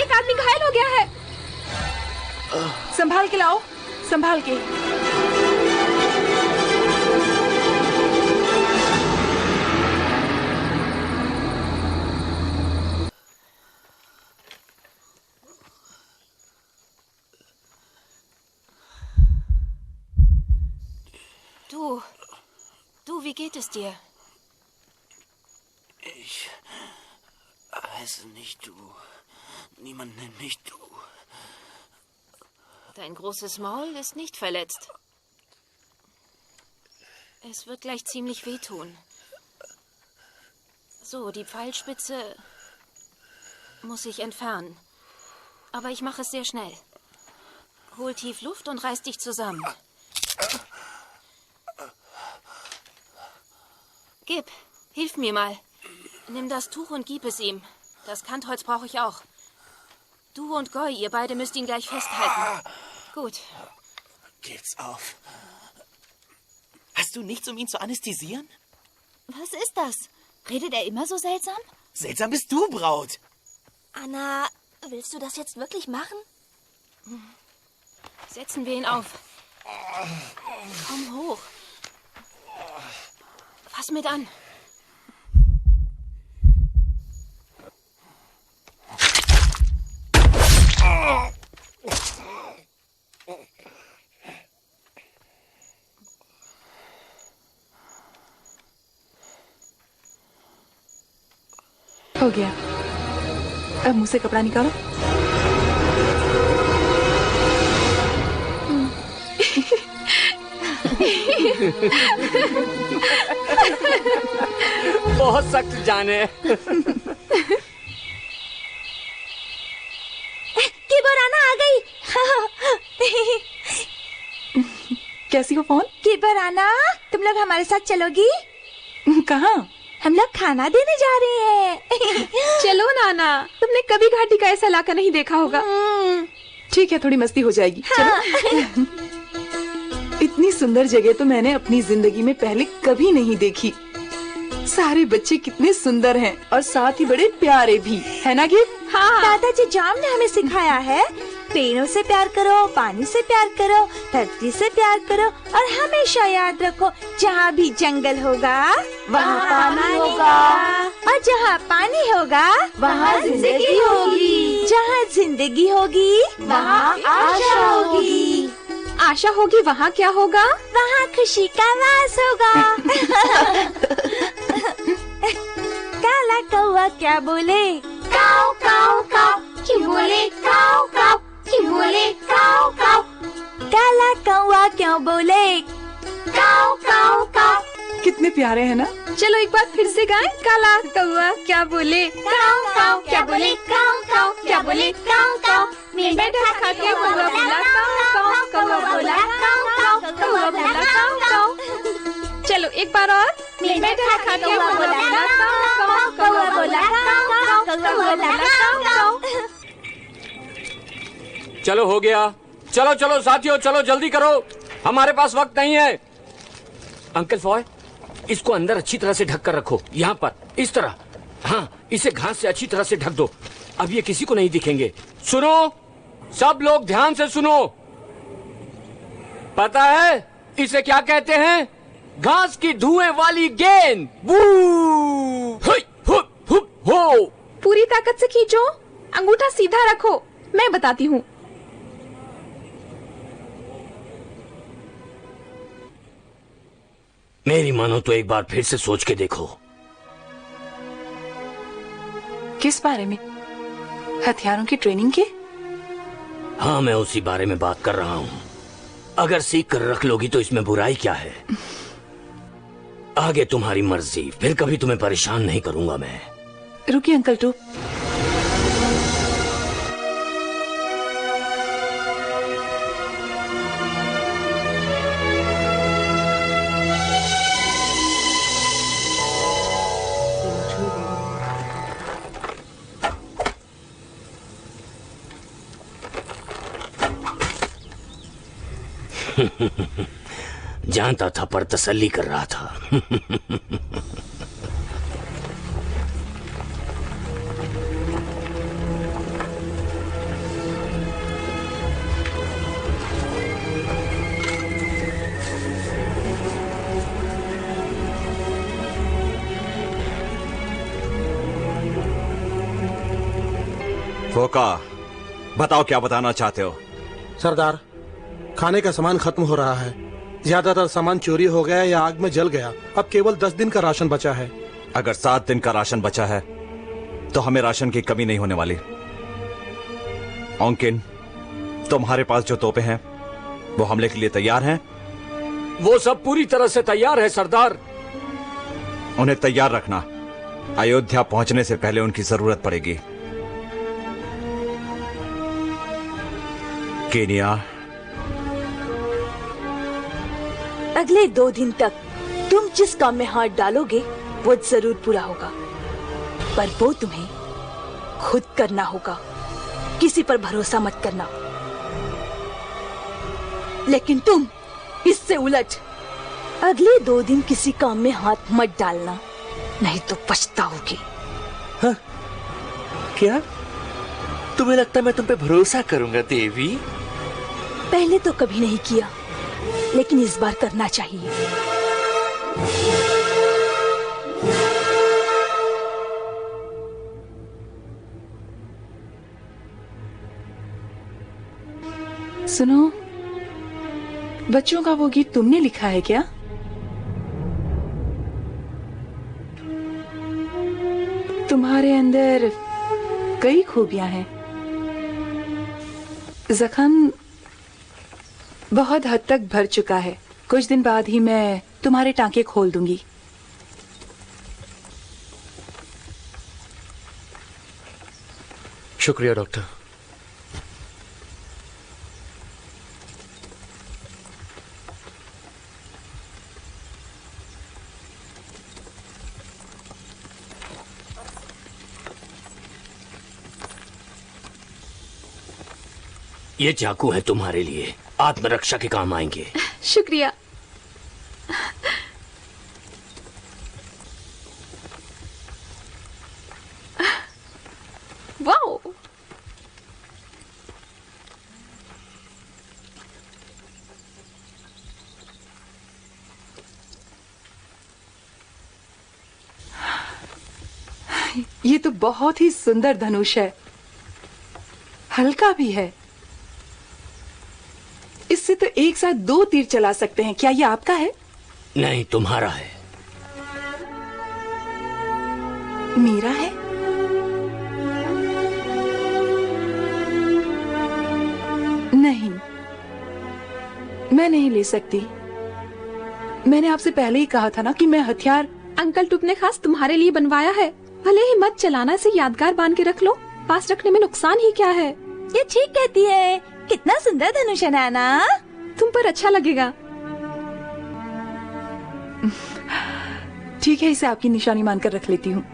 एक आदमी घायल हो गया है। संभाल के लाओ, संभाल के। Du, wie geht es dir? Ich heiße nicht du. Niemand nennt mich du. Dein großes Maul ist nicht verletzt. Es wird gleich ziemlich wehtun. So, die Pfeilspitze muss ich entfernen. Aber ich mache es sehr schnell. Hol tief Luft und reiß dich zusammen. Gib, hilf mir mal. Nimm das Tuch und gib es ihm. Das Kantholz brauche ich auch. Du und Goy, ihr beide müsst ihn gleich festhalten. Gut. Geht's auf. Hast du nichts, um ihn zu anästhesieren? Was ist das? Redet er immer so seltsam? Seltsam bist du, Braut. Anna, willst du das jetzt wirklich machen? Setzen wir ihn auf. Komm hoch. Fass mit an. हो गया। अब मुंह से कपड़ा निकालो। बहुत सख्त जाने। कैसी हो फोन? किबराना, तुम लोग हमारे साथ चलोगी? कहाँ? हम लोग खाना देने जा रहे हैं। चलो नाना, तुमने कभी घाटी का ऐसा इलाका नहीं देखा होगा। ठीक है, थोड़ी मस्ती हो जाएगी। चलो। इतनी सुंदर जगह तो मैंने अपनी जिंदगी में पहले कभी नहीं देखी। सारे बच्चे कितने सुंदर हैं और साथ ही बड़े प्यारे भी, है ना गिफ्ट? हाँ, दादाजी जाम ने हमें सिखाया है, पेड़ों से प्यार करो, पानी से प्यार करो, धरती से प्यार करो और हमेशा याद रखो, जहाँ भी जंगल होगा वहाँ पानी होगा, और जहाँ पानी होगा वहाँ जिंदगी होगी, जहाँ जिंदगी होगी वहाँ आशा होगी। आशा होगी वहाँ क्या होगा? वहाँ खुशी का वास होगा। काला कौवा क्या बोले? काऊ काऊ काऊ। क्यों बोले काऊ काऊ? क्यों बोले काऊ काऊ? काला कौवा क्यों बोले? काऊ काऊ काऊ। कितने प्यारे हैं ना? चलो एक बार फिर से गाएं। काला कौवा क्या बोले? काऊ काऊ क्या बोले? काऊ काऊ क्या बोले? काऊ काऊ। बैठा खा के कौवा बोला काऊ काऊ, कौवा बोला काऊ काऊ, कौवा बोला काऊ काऊ। चलो एक बार और। बैठा खा के कौवा बोला काऊ काऊ, कौवा बोला काऊ काऊ, कौवा बोला काऊ काऊ। चलो हो गया। चलो चलो साथियों, चलो जल्दी करो, हमारे पास वक्त नहीं है। अंकल फॉय, इसको अंदर अच्छी तरह से ढक कर रखो, यहाँ पर इस तरह। हाँ, इसे घास से अच्छी तरह से ढक दो, अब ये किसी को नहीं दिखेंगे। सुनो, सब लोग ध्यान से सुनो। पता है इसे क्या कहते हैं? घास की धुएं वाली गेंद। हो। पूरी ताकत से खींचो, अंगूठा सीधा रखो, मैं बताती हूँ। मेरी मानो तो एक बार फिर से सोच के देखो। किस बारे में? हथियारों की ट्रेनिंग के? हाँ, मैं उसी बारे में बात कर रहा हूँ। अगर सीख कर रख लोगी तो इसमें बुराई क्या है? आगे तुम्हारी मर्जी, फिर कभी तुम्हें परेशान नहीं करूंगा मैं। रुकिए अंकल टू। जानता था पर तसल्ली कर रहा था। फोका, बताओ क्या बताना चाहते हो? सरदार, खाने का सामान खत्म हो रहा है। ज्यादातर सामान चोरी हो गया या आग में जल गया। अब केवल 10 दिन का राशन बचा है। अगर 7 दिन का राशन बचा है तो हमें राशन की कमी नहीं होने वाली। ऑनकिन, तुम्हारे पास जो तोपें हैं वो हमले के लिए तैयार हैं? वो सब पूरी तरह से तैयार है सरदार। उन्हें तैयार रखना, अयोध्या पहुंचने से पहले उनकी जरूरत पड़ेगी। केनिया, अगले 2 दिन तक तुम जिस काम में हाथ डालोगे वो जरूर पूरा होगा, पर वो तुम्हें खुद करना होगा। किसी पर भरोसा मत करना। लेकिन तुम इससे उलट अगले 2 दिन किसी काम में हाथ मत डालना, नहीं तो पछताओगे। हाँ? क्या तुम्हें लगता है मैं तुम पे भरोसा करूंगा देवी? पहले तो कभी नहीं किया, लेकिन इस बार करना चाहिए। सुनो, बच्चों का वो गीत तुमने लिखा है क्या? तुम्हारे अंदर कई खूबियां हैं। जख्म बहुत हद तक भर चुका है। कुछ दिन बाद ही मैं तुम्हारे टांके खोल दूंगी। शुक्रिया डॉक्टर। ये चाकू है तुम्हारे लिए, आत्मरक्षा के काम आएंगे। शुक्रिया। वाओ, ये तो बहुत ही सुंदर धनुष है, हल्का भी है। इससे तो एक साथ 2 तीर चला सकते हैं। क्या ये आपका है? नहीं, तुम्हारा है। मेरा है? नहीं, मैं नहीं ले सकती। मैंने आपसे पहले ही कहा था ना कि मैं हथियार। अंकल टुप ने खास तुम्हारे लिए बनवाया है। भले ही मत चलाना, इसे यादगार बांध के रख लो। पास रखने में नुकसान ही क्या है? ये ठीक कहती है। कितना सुंदर धनुष है नैना। तुम पर अच्छा लगेगा। ठीक है, इसे आपकी निशानी मानकर रख लेती हूँ।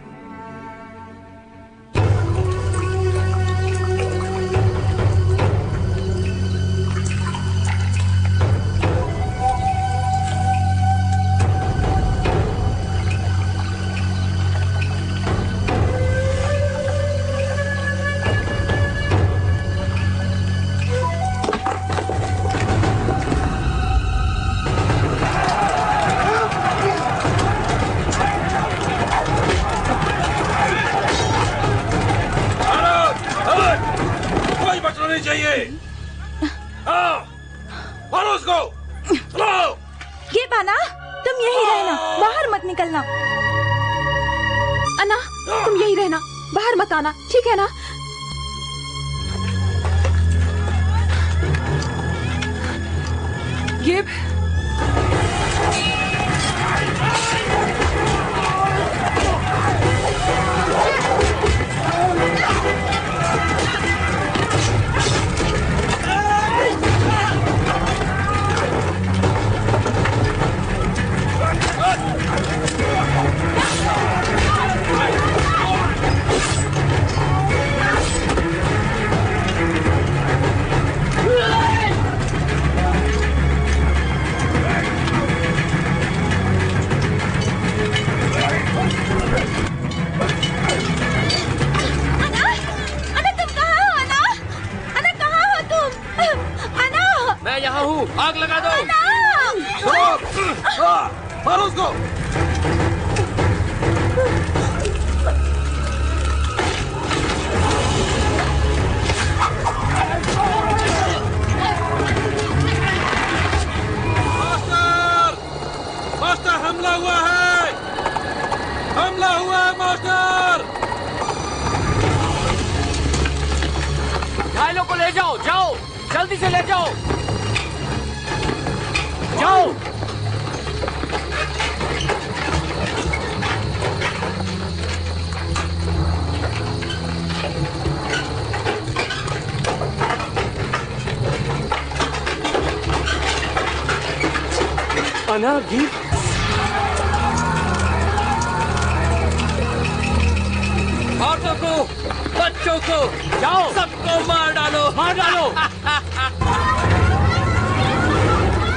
ये बाना, तुम यही रहना, बाहर मत निकलना। अन्ना, तुम यही रहना, बाहर मत आना, ठीक है ना? ये आग लगा दो। मारो उसको। मास्टर, हमला हुआ है, हमला हुआ है मास्टर। घायलों को ले जाओ, जाओ जल्दी से ले जाओ, जाओ। अनागी, औरतों को, बच्चों को, जाओ सबको मार डालो, मार डालो।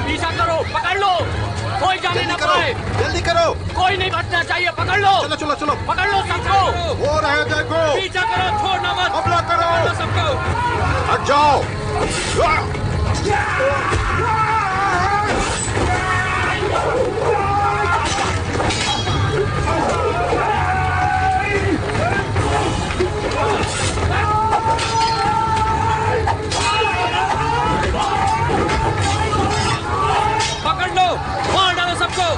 पीछा करो, पकड़ लो, कोई जाने न पाए। जल्दी करो, कोई नहीं बचना चाहिए, पकड़ लो। चलो चलो चलो, पकड़ लो सबको। हो रहे देखो, पीछा करो, छोड़ना मत, हमला करो सबको। हट जाओ। पकड़ लो, मार डालो सबको।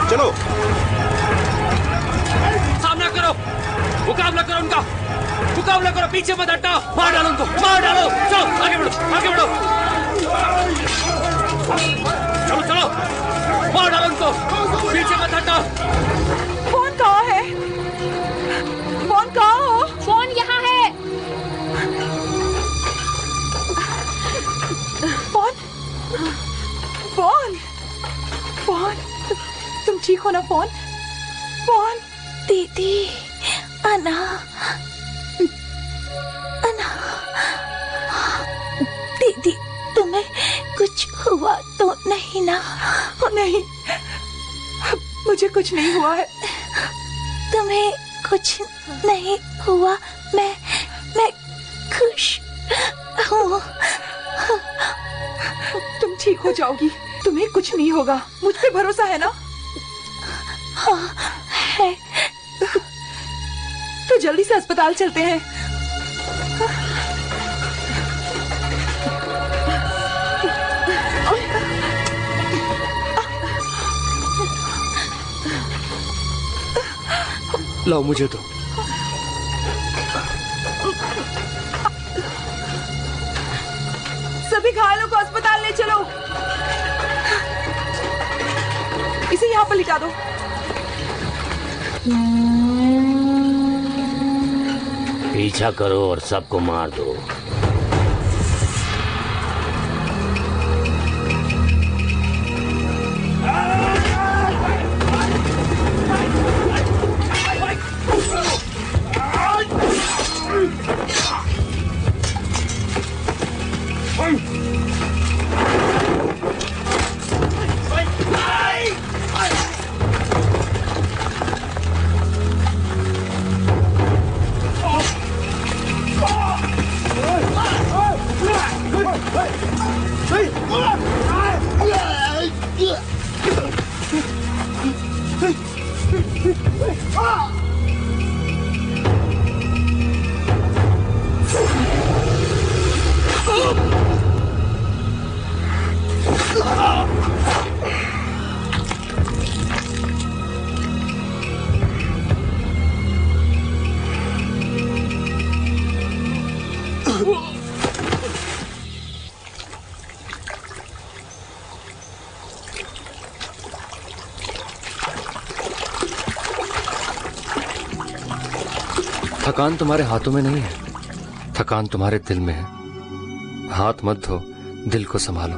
चलो सामना करो, मुकाबला करो उनका, मुकाबला करो, पीछे मत हटो, मार डालो उनको, मार डालो। चलो आगे बढ़ो, आगे बढ़ो, चलो चलो, मार डालो उनको, पीछे मत हटो। फोन कहाँ है? फोन कहाँ हो? फोन यहाँ है। फोन फोन फोन, तुम ठीक हो ना? Phone phone. दीदी, अना अना, दीदी तुम्हें कुछ हुआ तो नहीं ना? नहीं, मुझे कुछ नहीं हुआ है। तुम्हें कुछ नहीं हुआ? मैं खुश हूँ। तुम ठीक हो जाओगी, तुम्हें कुछ नहीं होगा, मुझ पे भरोसा है ना? हाँ है। तो जल्दी से अस्पताल चलते हैं। लाओ मुझे तो। सभी घायलों को अस्पताल ले चलो। इसे यहाँ पर लिटा दो। पीछा करो और सबको मार दो। थकान तुम्हारे हाथों में नहीं है, थकान तुम्हारे दिल में है। हाथ मत धो, दिल को संभालो।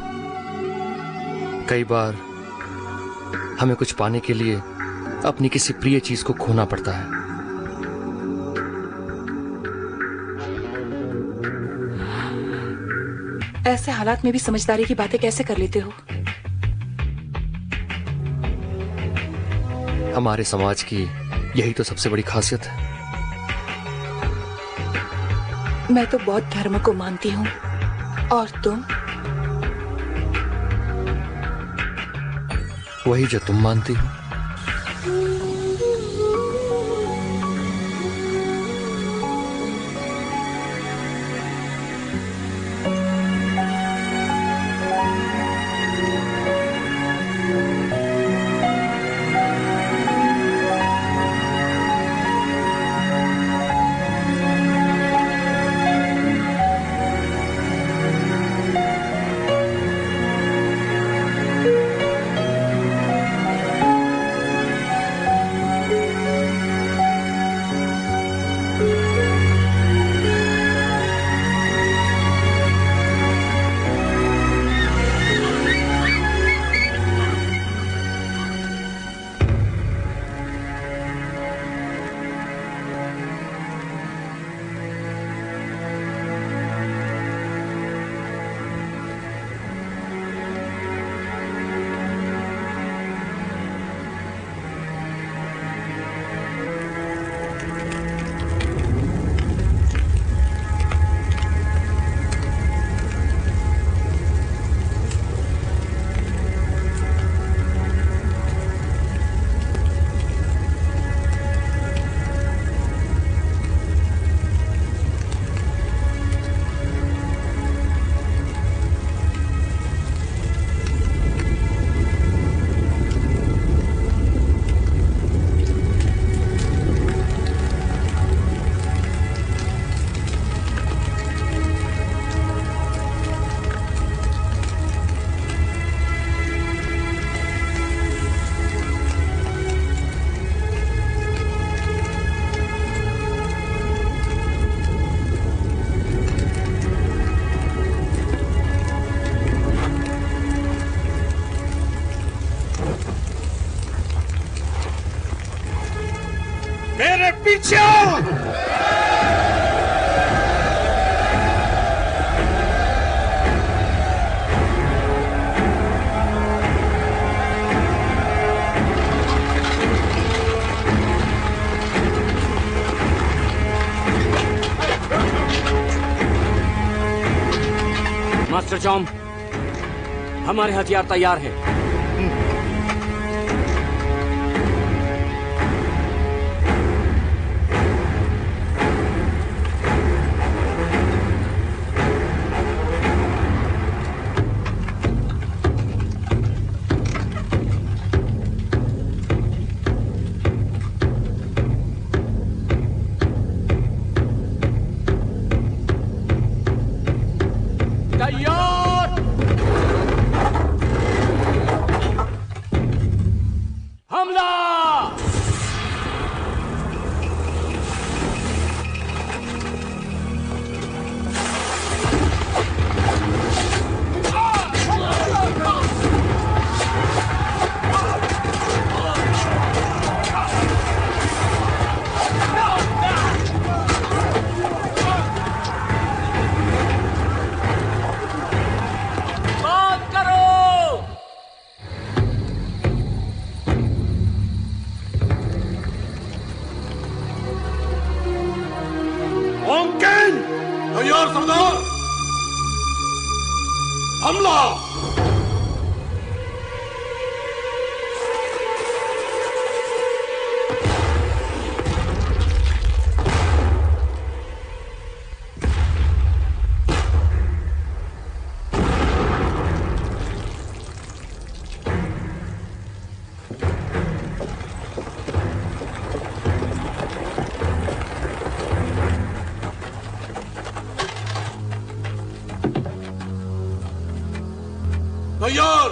कई बार हमें कुछ पाने के लिए अपनी किसी प्रिय चीज को खोना पड़ता है। ऐसे हालात में भी समझदारी की बातें कैसे कर लेते हो? हमारे समाज की यही तो सबसे बड़ी खासियत है। मैं तो बौद्ध धर्म को मानती हूँ, और तुम? वही जो तुम मानती हो। मेरे पीछे आओ। मास्टर जॉम, हमारे हथियार तैयार हैं। तैयार सरदार, हमला। तैयार।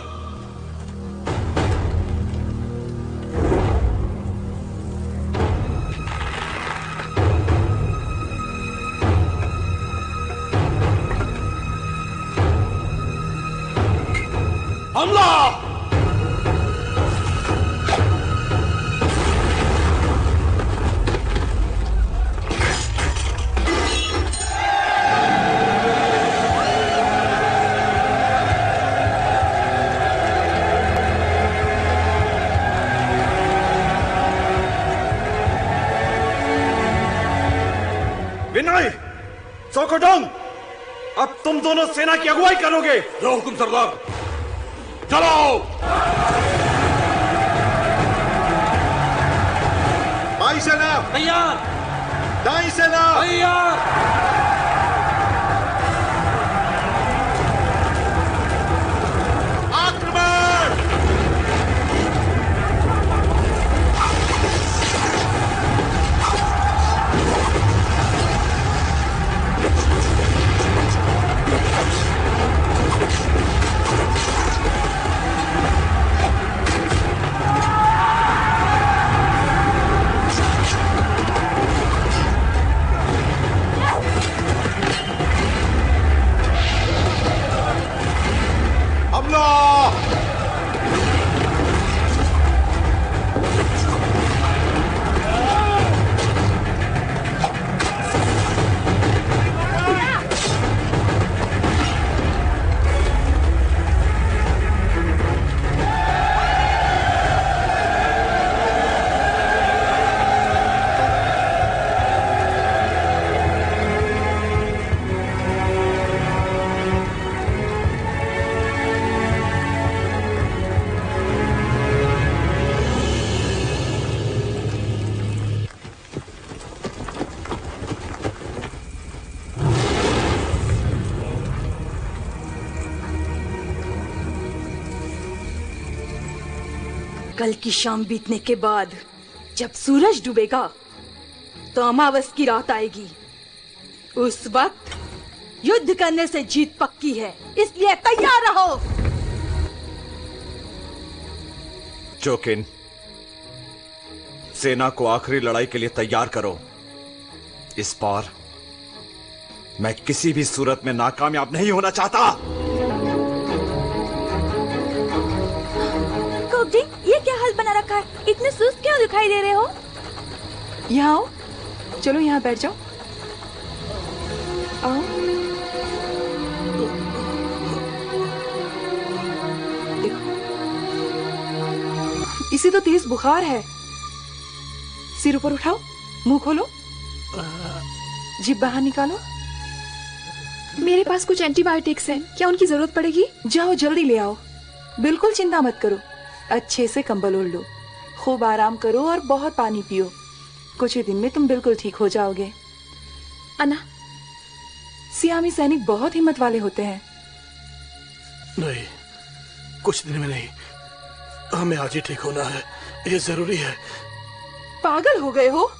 हमला। विनय, चौकोडोंग, अब तुम दोनों सेना की अगुवाई करोगे। जो हुकुम सरदार। चलो। बाई सेना तैयार, दाई सेना तैयार। कल की शाम बीतने के बाद जब सूरज डूबेगा तो अमावस की रात आएगी। उस वक्त युद्ध करने से जीत पक्की है, इसलिए तैयार रहो। जोकिन, सेना को आखिरी लड़ाई के लिए तैयार करो। इस बार मैं किसी भी सूरत में नाकामयाब नहीं होना चाहता। कोकजी, ये क्या हाल बना रखा है? इतने सुस्त क्यों दिखाई दे रहे हो? यहाँ आओ, चलो यहाँ बैठ जाओ। आओ। देखो, इसे तो तेज बुखार है। सिर ऊपर उठाओ, मुंह खोलो, जीभ बाहर निकालो। मेरे पास कुछ एंटीबायोटिक्स हैं, क्या उनकी जरूरत पड़ेगी? जाओ जल्दी ले आओ। बिल्कुल चिंता मत करो, अच्छे से कंबल ओढ़ लो, खूब आराम करो और बहुत पानी पियो। कुछ ही दिन में तुम बिल्कुल ठीक हो जाओगे। अन्ना, सियामी सैनिक बहुत हिम्मत वाले होते हैं। नहीं, कुछ दिन में नहीं, हमें आज ही ठीक होना है, ये जरूरी है। पागल हो गए हो?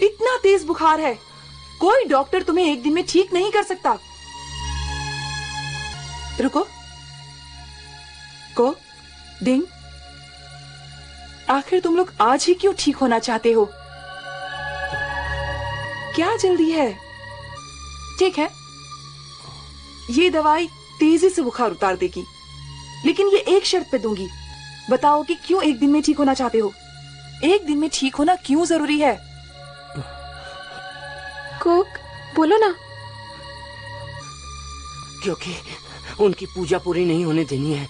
इतना तेज बुखार है, कोई डॉक्टर तुम्हें एक दिन में ठीक नहीं कर सकता। रुको, को, डिंग, आखिर तुम लोग आज ही क्यों ठीक होना चाहते हो? क्या जल्दी है? ठीक है, ये दवाई तेजी से बुखार उतार देगी, लेकिन ये एक शर्त पे दूंगी। बताओ कि क्यों एक दिन में ठीक होना चाहते हो? एक दिन में ठीक होना क्यों जरूरी है? कोक, बोलो ना। क्योंकि उनकी पूजा पूरी नहीं होने देनी है,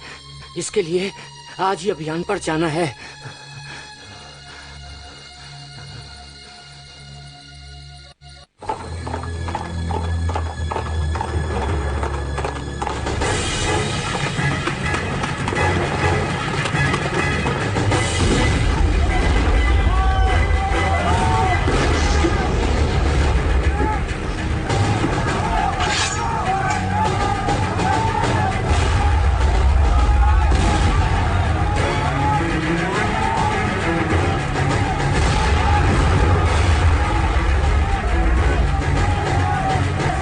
इसके लिए आज ही अभियान पर जाना है।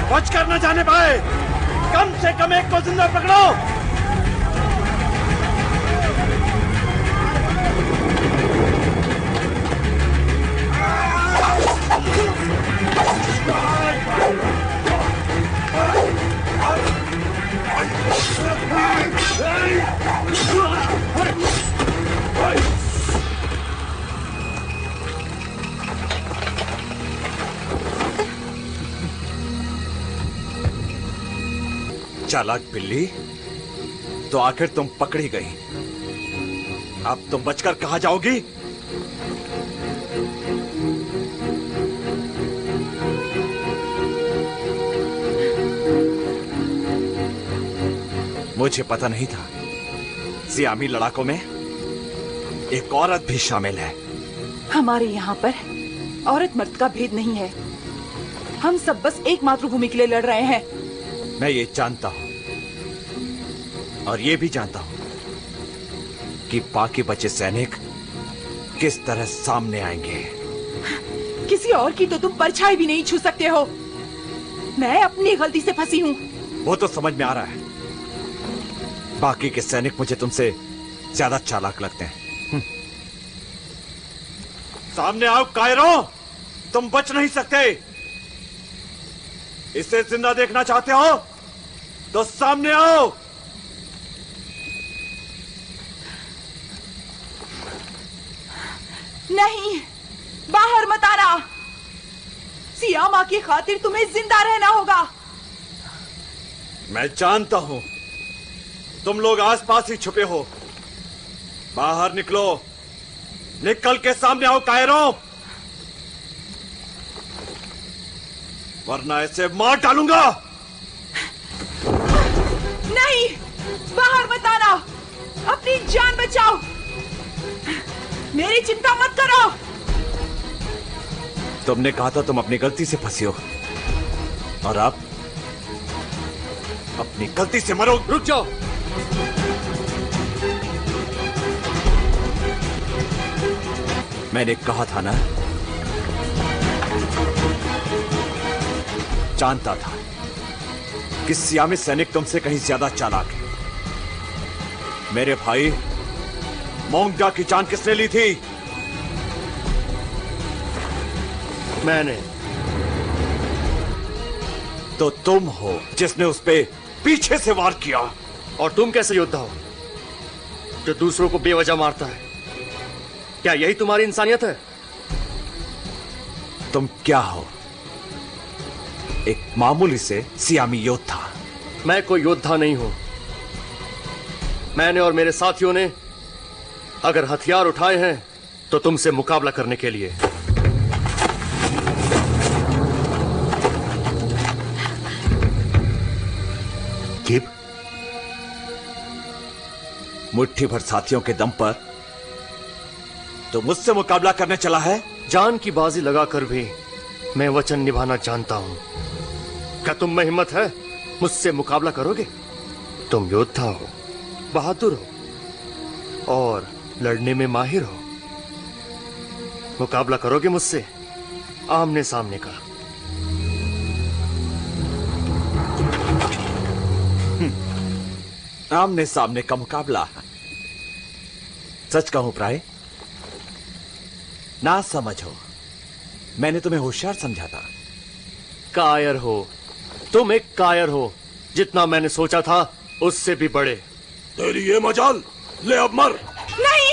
बचकर न जाने पाए, कम से कम एक को जिंदा पकड़ो। चालाक बिल्ली, तो आखिर तुम पकड़ी गई। अब तुम बचकर कहां जाओगी? मुझे पता नहीं था सियामी लड़ाकों में एक औरत भी शामिल है। हमारे यहाँ पर औरत मर्द का भेद नहीं है, हम सब बस एक मातृभूमि के लिए लड़ रहे हैं। मैं ये जानता हूं और ये भी जानता हूं कि बाकी बचे सैनिक किस तरह सामने आएंगे। किसी और की तो तुम परछाई भी नहीं छू सकते हो। मैं अपनी गलती से फंसी हूँ। वो तो समझ में आ रहा है, बाकी के सैनिक मुझे तुमसे ज्यादा चालाक लगते हैं। सामने आओ कायरों, तुम बच नहीं सकते। इसे जिंदा देखना चाहते हो तो सामने आओ। नहीं, बाहर मत आना। सियामा की खातिर तुम्हें जिंदा रहना होगा। मैं जानता हूं तुम लोग आसपास ही छुपे हो। बाहर निकलो, निकल के सामने आओ कायरों, वरना ऐसे मार डालूंगा। नहीं, बाहर मत आना, अपनी जान बचाओ, मेरी चिंता मत करो। तुमने कहा था तुम अपनी गलती से फंसी हो, और अब अपनी गलती से मरो। रुक जाओ। मैंने कहा था ना, जानता था कि सियामी सैनिक तुमसे कहीं ज्यादा चालाक है। मेरे भाई मोंगजा की जान किसने ली थी? मैंने। तो तुम हो जिसने उस पे पीछे से वार किया। और तुम कैसे योद्धा हो जो दूसरों को बेवजह मारता है? क्या यही तुम्हारी इंसानियत है? तुम क्या हो? एक मामूली से सियामी योद्धा। मैं कोई योद्धा नहीं हूं। मैंने और मेरे साथियों ने अगर हथियार उठाए हैं तो तुमसे मुकाबला करने के लिए। गिब, मुट्ठी भर साथियों के दम पर तो मुझसे मुकाबला करने चला है? जान की बाजी लगाकर भी मैं वचन निभाना जानता हूं। क्या तुम में हिम्मत है? मुझसे मुकाबला करोगे? तुम योद्धा हो, बहादुर हो और लड़ने में माहिर हो। मुकाबला करोगे मुझसे आमने सामने का? आमने सामने का मुकाबला? सच कहूं प्राय, ना समझो, मैंने तुम्हें होशियार समझा था। कायर हो तुम, एक कायर हो। जितना मैंने सोचा था उससे भी बड़े। तेरी ये मजाल, ले अब मर। नहीं,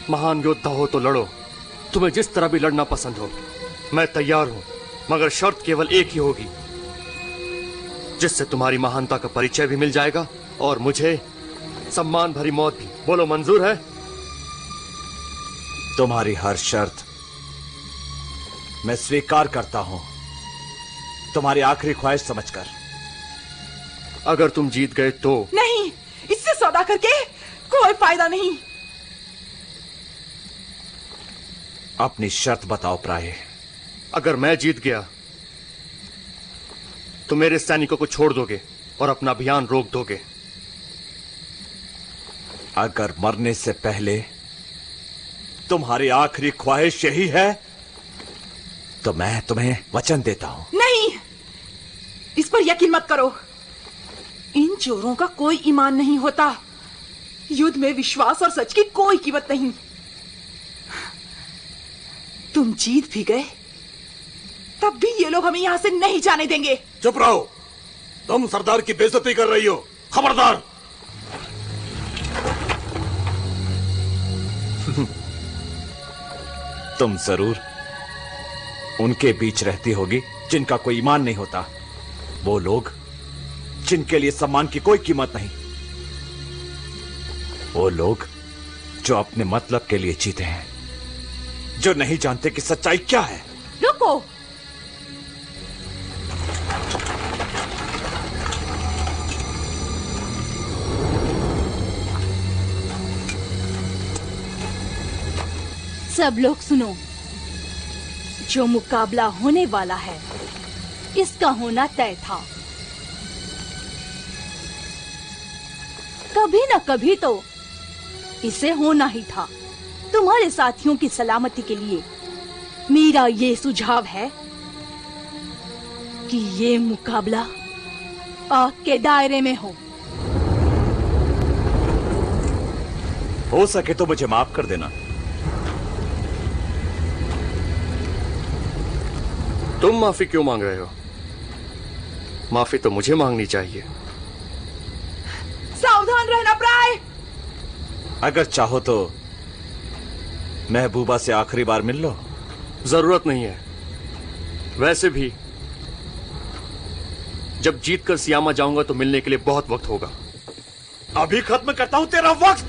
महान योद्धा हो तो लड़ो। तुम्हें जिस तरह भी लड़ना पसंद हो, मैं तैयार हूं, मगर शर्त केवल एक ही होगी, जिससे तुम्हारी महानता का परिचय भी मिल जाएगा और मुझे सम्मान भरी मौत भी। बोलो, मंजूर है? तुम्हारी हर शर्त मैं स्वीकार करता हूं, तुम्हारी आखिरी ख्वाहिश समझकर। अगर तुम जीत गए तो? नहीं, इससे सौदा करके कोई फायदा नहीं। अपनी शर्त बताओ प्राय। अगर मैं जीत गया तो मेरे सैनिकों को छोड़ दोगे और अपना अभियान रोक दोगे। अगर मरने से पहले तुम्हारी आखिरी ख्वाहिश यही है तो मैं तुम्हें वचन देता हूं। नहीं, इस पर यकीन मत करो। इन चोरों का कोई ईमान नहीं होता। युद्ध में विश्वास और सच की कोई कीमत नहीं। तुम जीत भी गए तब भी ये लोग हमें यहां से नहीं जाने देंगे। चुप रहो, तुम सरदार की बेइज्जती कर रही हो। खबरदार। तुम जरूर उनके बीच रहती होगी जिनका कोई ईमान नहीं होता। वो लोग जिनके लिए सम्मान की कोई कीमत नहीं। वो लोग जो अपने मतलब के लिए जीते हैं, जो नहीं जानते कि सच्चाई क्या है। रुको, सब लोग सुनो। जो मुकाबला होने वाला है इसका होना तय था। कभी न कभी तो इसे होना ही था। तुम्हारे साथियों की सलामती के लिए मेरा ये सुझाव है कि ये मुकाबला आग के दायरे में हो सके तो मुझे माफ कर देना। तुम माफी क्यों मांग रहे हो? माफी तो मुझे मांगनी चाहिए। सावधान रहना प्राय। अगर चाहो तो महबूबा से आखिरी बार मिल लो। जरूरत नहीं है। वैसे भी जब जीत कर सियामा जाऊंगा तो मिलने के लिए बहुत वक्त होगा। अभी खत्म करता हूं तेरा वक्त।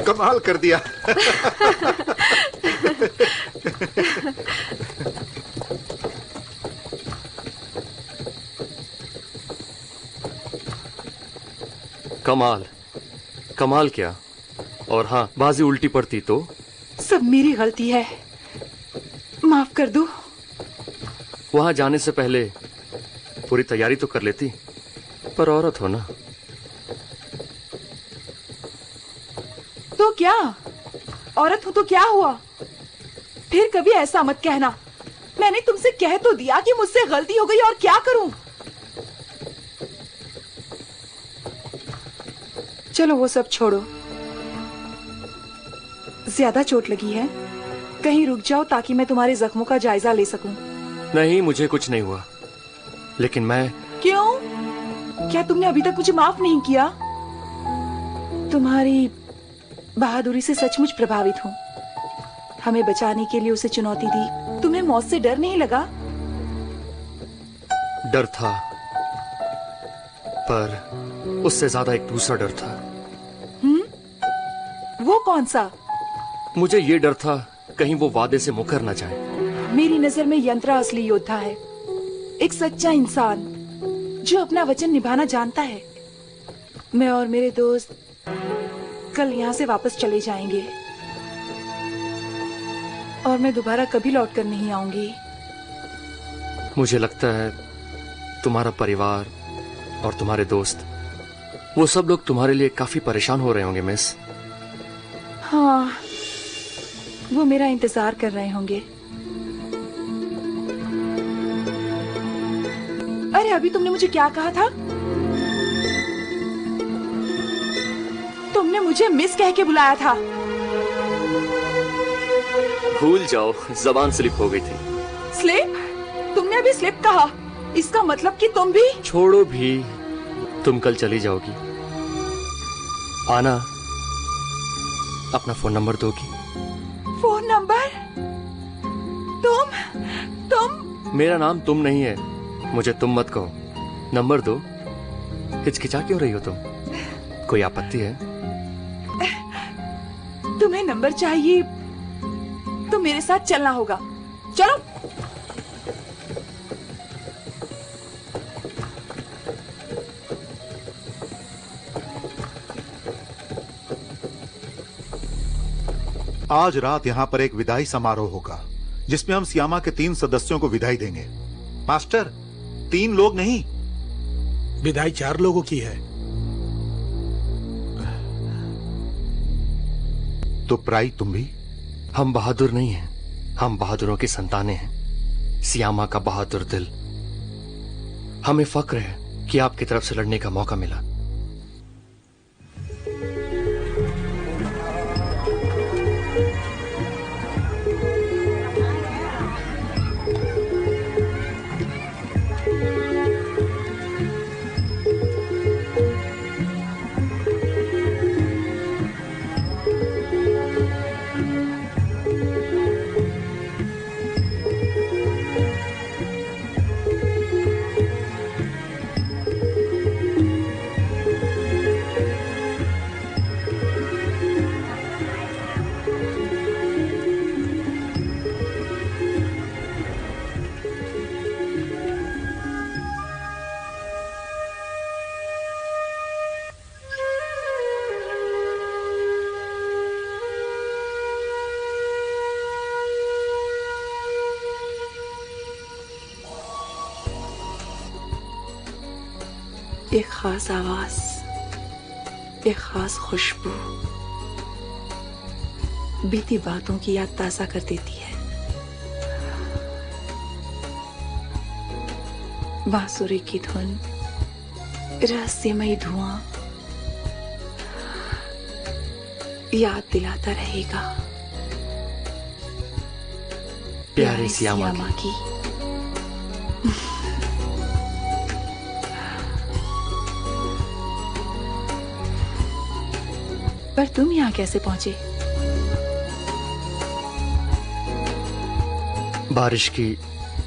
कमाल कर दिया। कमाल कमाल क्या? और हाँ, बाजी उल्टी पड़ती तो? सब मेरी गलती है, माफ कर दो। वहां जाने से पहले पूरी तैयारी तो कर लेती, पर औरत हो ना। तो क्या, औरत हूं तो क्या हुआ? फिर कभी ऐसा मत कहना। मैंने तुमसे कह तो दिया कि मुझसे गलती हो गई, और क्या करूं? चलो वो सब छोड़ो। ज्यादा चोट लगी है? कहीं रुक जाओ ताकि मैं तुम्हारे जख्मों का जायजा ले सकूं। नहीं, मुझे कुछ नहीं हुआ, लेकिन मैं... क्यों? क्या तुमने अभी तक मुझे माफ नहीं किया? तुम्हारी बहादुरी से सचमुच प्रभावित हूँ। हमें बचाने के लिए उसे चुनौती दी। तुम्हें मौत से डर नहीं लगा? डर था, पर उससे ज्यादा एक दूसरा डर था। वो कौन सा? मुझे ये डर था कहीं वो वादे से मुकर न जाए। मेरी नजर में यंत्रा असली योद्धा है, एक सच्चा इंसान जो अपना वचन निभाना जानता है। मैं और मेरे दोस्त कल यहाँ से वापस चले जाएंगे और मैं दोबारा कभी लौटकर नहीं आऊंगी। मुझे लगता है तुम्हारा परिवार और तुम्हारे दोस्त, वो सब लोग तुम्हारे लिए काफी परेशान हो रहे होंगे मिस। हाँ, वो मेरा इंतजार कर रहे होंगे। अरे अभी तुमने मुझे क्या कहा था? तुमने मुझे मिस कह के बुलाया था। भूल जाओ, जबान स्लिप हो गई थी। स्लिप? तुमने अभी स्लिप कहा, इसका मतलब कि तुम भी... छोड़ो भी, तुम कल चली जाओगी। आना, अपना फोन नंबर दोगी? Phone number? तुम? मेरा नाम तुम नहीं है, मुझे तुम मत कहो। नंबर दो। हिचकिचा क्यों रही हो तुम? कोई आपत्ति है? तुम्हें नंबर चाहिए तो मेरे साथ चलना होगा। चलो। आज रात यहाँ पर एक विदाई समारोह होगा जिसमें हम सियामा के 3 सदस्यों को विदाई देंगे। मास्टर, 3 लोग नहीं, विदाई 4 लोगों की है। तो प्राई तुम भी? हम बहादुर नहीं हैं, हम बहादुरों की संतानें हैं। सियामा का बहादुर दिल। हमें फक्र है कि आपकी तरफ से लड़ने का मौका मिला। एक खास आवाज, एक खास खुशबू बीती बातों की याद ताजा कर देती है। बांसुरी की धुन, रहस्यमयी धुआं याद दिलाता रहेगा प्यारे सियामा की। पर तुम यहाँ कैसे पहुंचे? बारिश की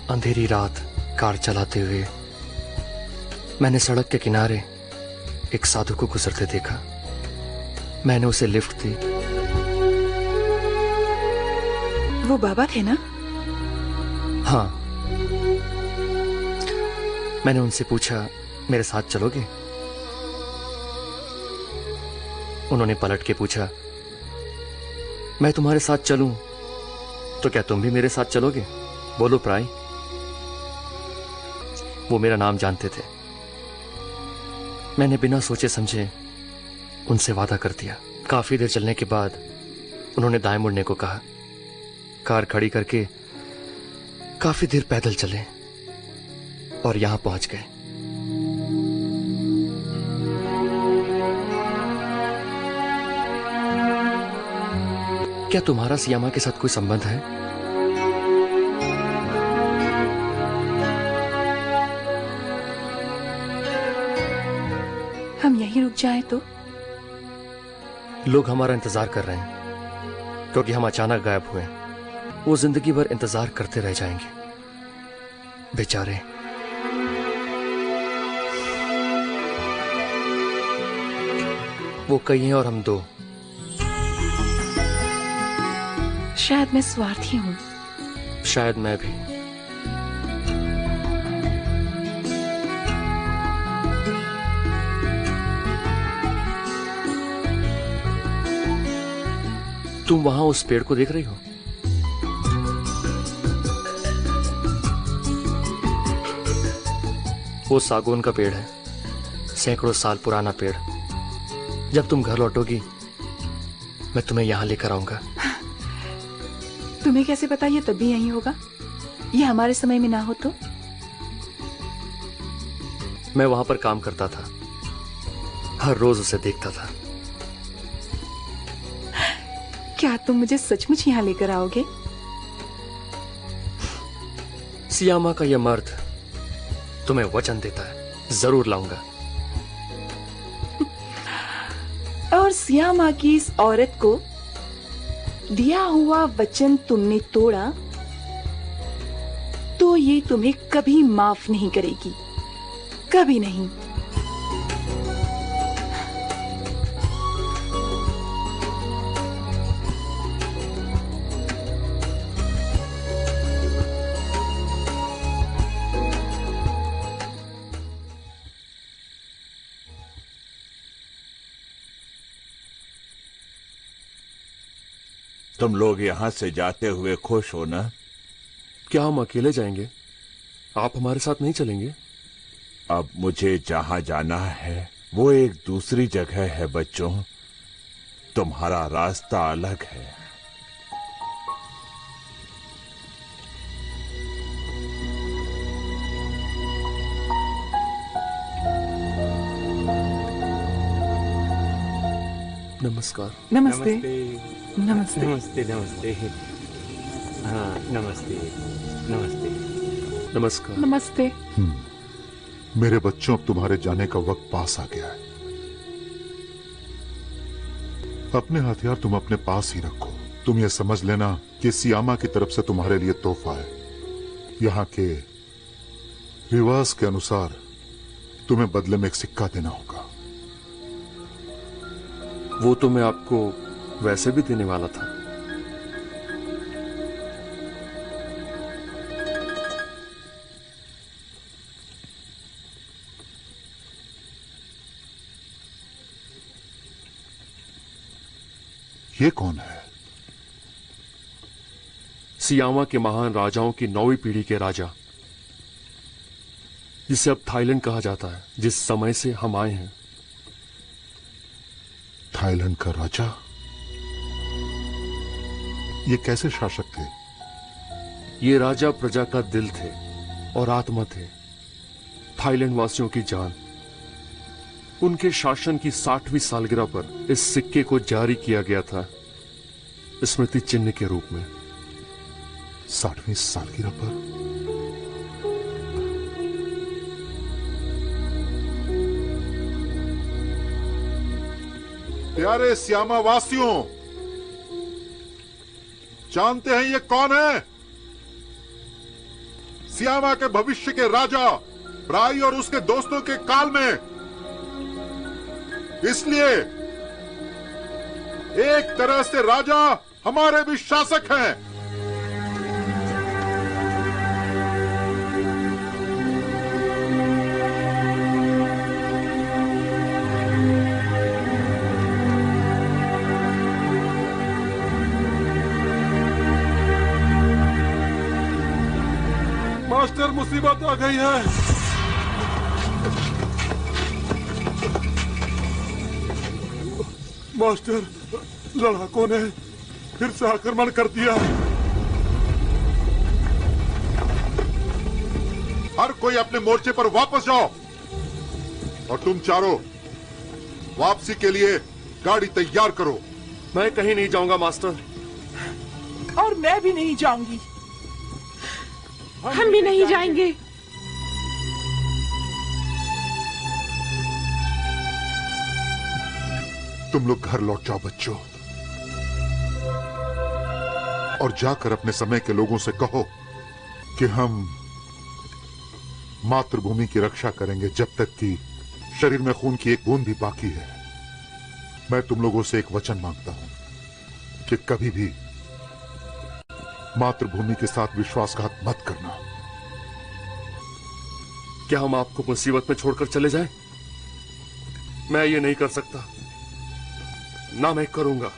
अंधेरी रात कार चलाते हुए मैंने सड़क के किनारे एक साधु को गुजरते देखा। मैंने उसे लिफ्ट दी वो बाबा थे ना? हाँ। मैंने उनसे पूछा, मेरे साथ चलोगे? उन्होंने पलट के पूछा, मैं तुम्हारे साथ चलूं तो क्या तुम भी मेरे साथ चलोगे? बोलो प्राय। वो मेरा नाम जानते थे। मैंने बिना सोचे समझे उनसे वादा कर दिया। काफी देर चलने के बाद उन्होंने दाएं मुड़ने को कहा। कार खड़ी करके काफी देर पैदल चले और यहां पहुंच गए। क्या तुम्हारा सियामा के साथ कोई संबंध है? हम यहीं रुक जाएं तो? लोग हमारा इंतजार कर रहे हैं क्योंकि हम अचानक गायब हुए। वो जिंदगी भर इंतजार करते रह जाएंगे बेचारे। वो कई हैं और हम दो। शायद मैं स्वार्थी हूं। शायद मैं भी। तुम वहां उस पेड़ को देख रही हो? वो सागौन का पेड़ है, सैकड़ों साल पुराना पेड़। जब तुम घर लौटोगी मैं तुम्हें यहां लेकर आऊंगा। तुम्हें कैसे पता ये तभी यहीं होगा? ये हमारे समय में ना हो तो? मैं वहां पर काम करता था, हर रोज उसे देखता था। क्या तुम मुझे सचमुच यहाँ लेकर आओगे? सियामा का यह मर्द तुम्हें वचन देता है, जरूर लाऊंगा। और सियामा की इस औरत को दिया हुआ वचन तुमने तोड़ा तो ये तुम्हें कभी माफ नहीं करेगी, कभी नहीं। तुम लोग यहाँ से जाते हुए खुश हो ना? क्या हम अकेले जाएंगे? आप हमारे साथ नहीं चलेंगे? अब मुझे जहां जाना है वो एक दूसरी जगह है बच्चों। तुम्हारा रास्ता अलग है। नमस्कार। नमस्ते। नमस्ते नमस्ते नमस्ते। हाँ नमस्ते नमस्ते। नमस्कार। नमस्ते। मेरे बच्चों, अब तुम्हारे जाने का वक्त पास आ गया है। अपने हथियार तुम अपने पास ही रखो। तुम ये समझ लेना कि सियामा की तरफ से तुम्हारे लिए तोहफा है। यहाँ के रिवाज के अनुसार तुम्हें बदले में एक सिक्का देना होगा। वो तो मैं आपको वैसे भी देने वाला था। ये कौन है? सियामा के महान राजाओं की 9वीं पीढ़ी के राजा, जिसे अब थाईलैंड कहा जाता है, जिस समय से हम आए हैं। थाईलैंड का राजा? ये कैसे शासक थे? ये राजा प्रजा का दिल थे और आत्मा थे, थाईलैंड वासियों की जान। उनके शासन की 60वीं सालगिरह पर इस सिक्के को जारी किया गया था, स्मृति चिन्ह के रूप में। 60वीं सालगिरह पर? प्यारे सियामा वासियों, जानते हैं ये कौन है? सियामा के भविष्य के राजा प्राई और उसके दोस्तों के काल में। इसलिए एक तरह से राजा हमारे भी शासक हैं। मुसीबत आ गई है। मास्टर, लड़ाकों ने फिर से आक्रमण कर दिया। हर कोई अपने मोर्चे पर वापस जाओ और तुम चारों वापसी के लिए गाड़ी तैयार करो। मैं कहीं नहीं जाऊंगा मास्टर। और मैं भी नहीं जाऊंगी। हम भी नहीं जाएंगे। तुम लोग घर लौट जाओ बच्चों, और जाकर अपने समय के लोगों से कहो कि हम मातृभूमि की रक्षा करेंगे जब तक कि शरीर में खून की एक बूंद भी बाकी है। मैं तुम लोगों से एक वचन मांगता हूं कि कभी भी मातृभूमि के साथ विश्वासघात मत करना। क्या हम आपको मुसीबत में छोड़कर चले जाएं? मैं ये नहीं कर सकता, ना मैं करूंगा।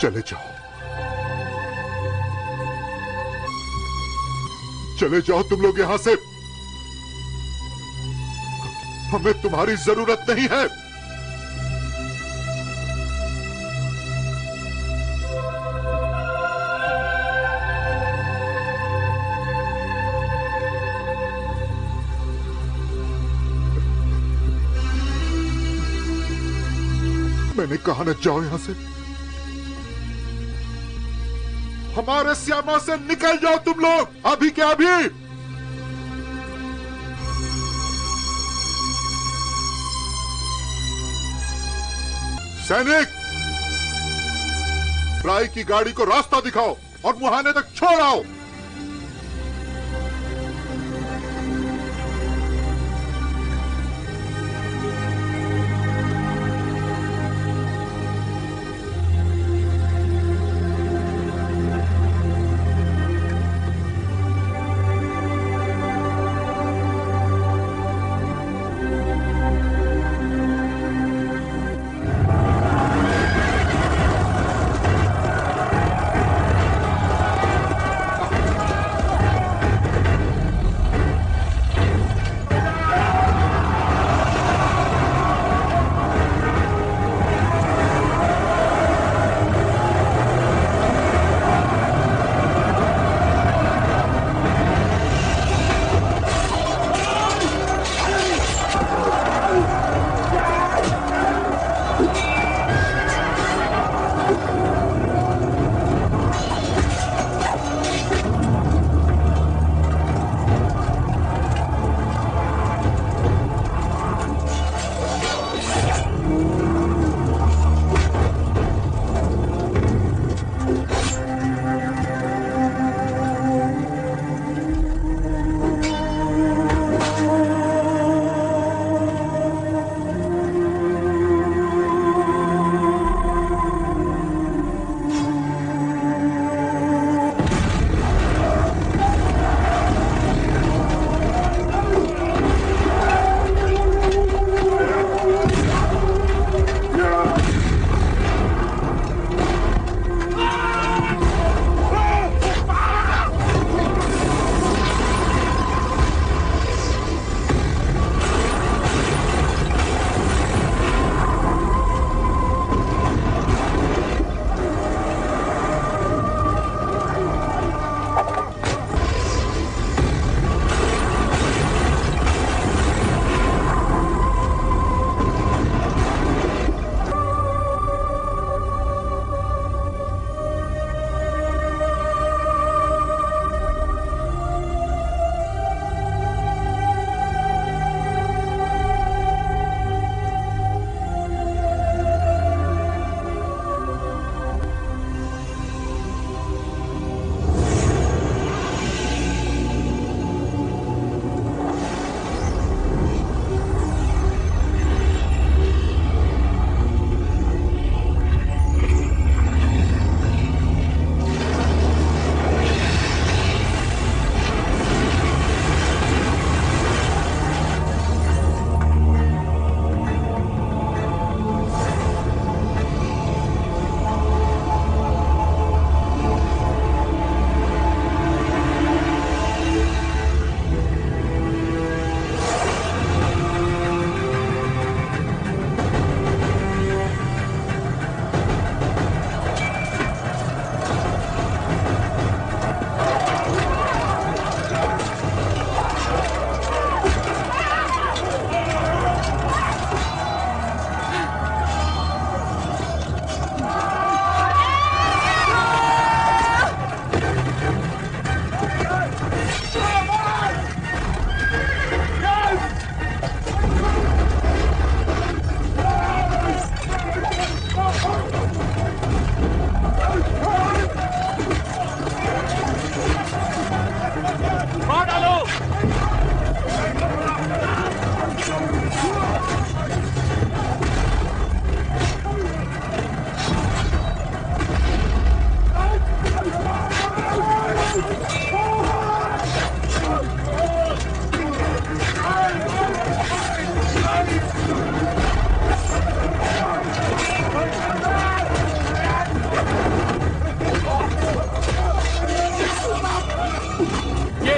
चले जाओ, चले जाओ तुम लोग यहां से। हमें तुम्हारी जरूरत नहीं है। मैंने कहा न जाओ यहां से। हमारे श्यामा से निकल जाओ तुम लोग, अभी क्या अभी। सैनिक, राय की गाड़ी को रास्ता दिखाओ और मुहाने तक छोड़ आओ।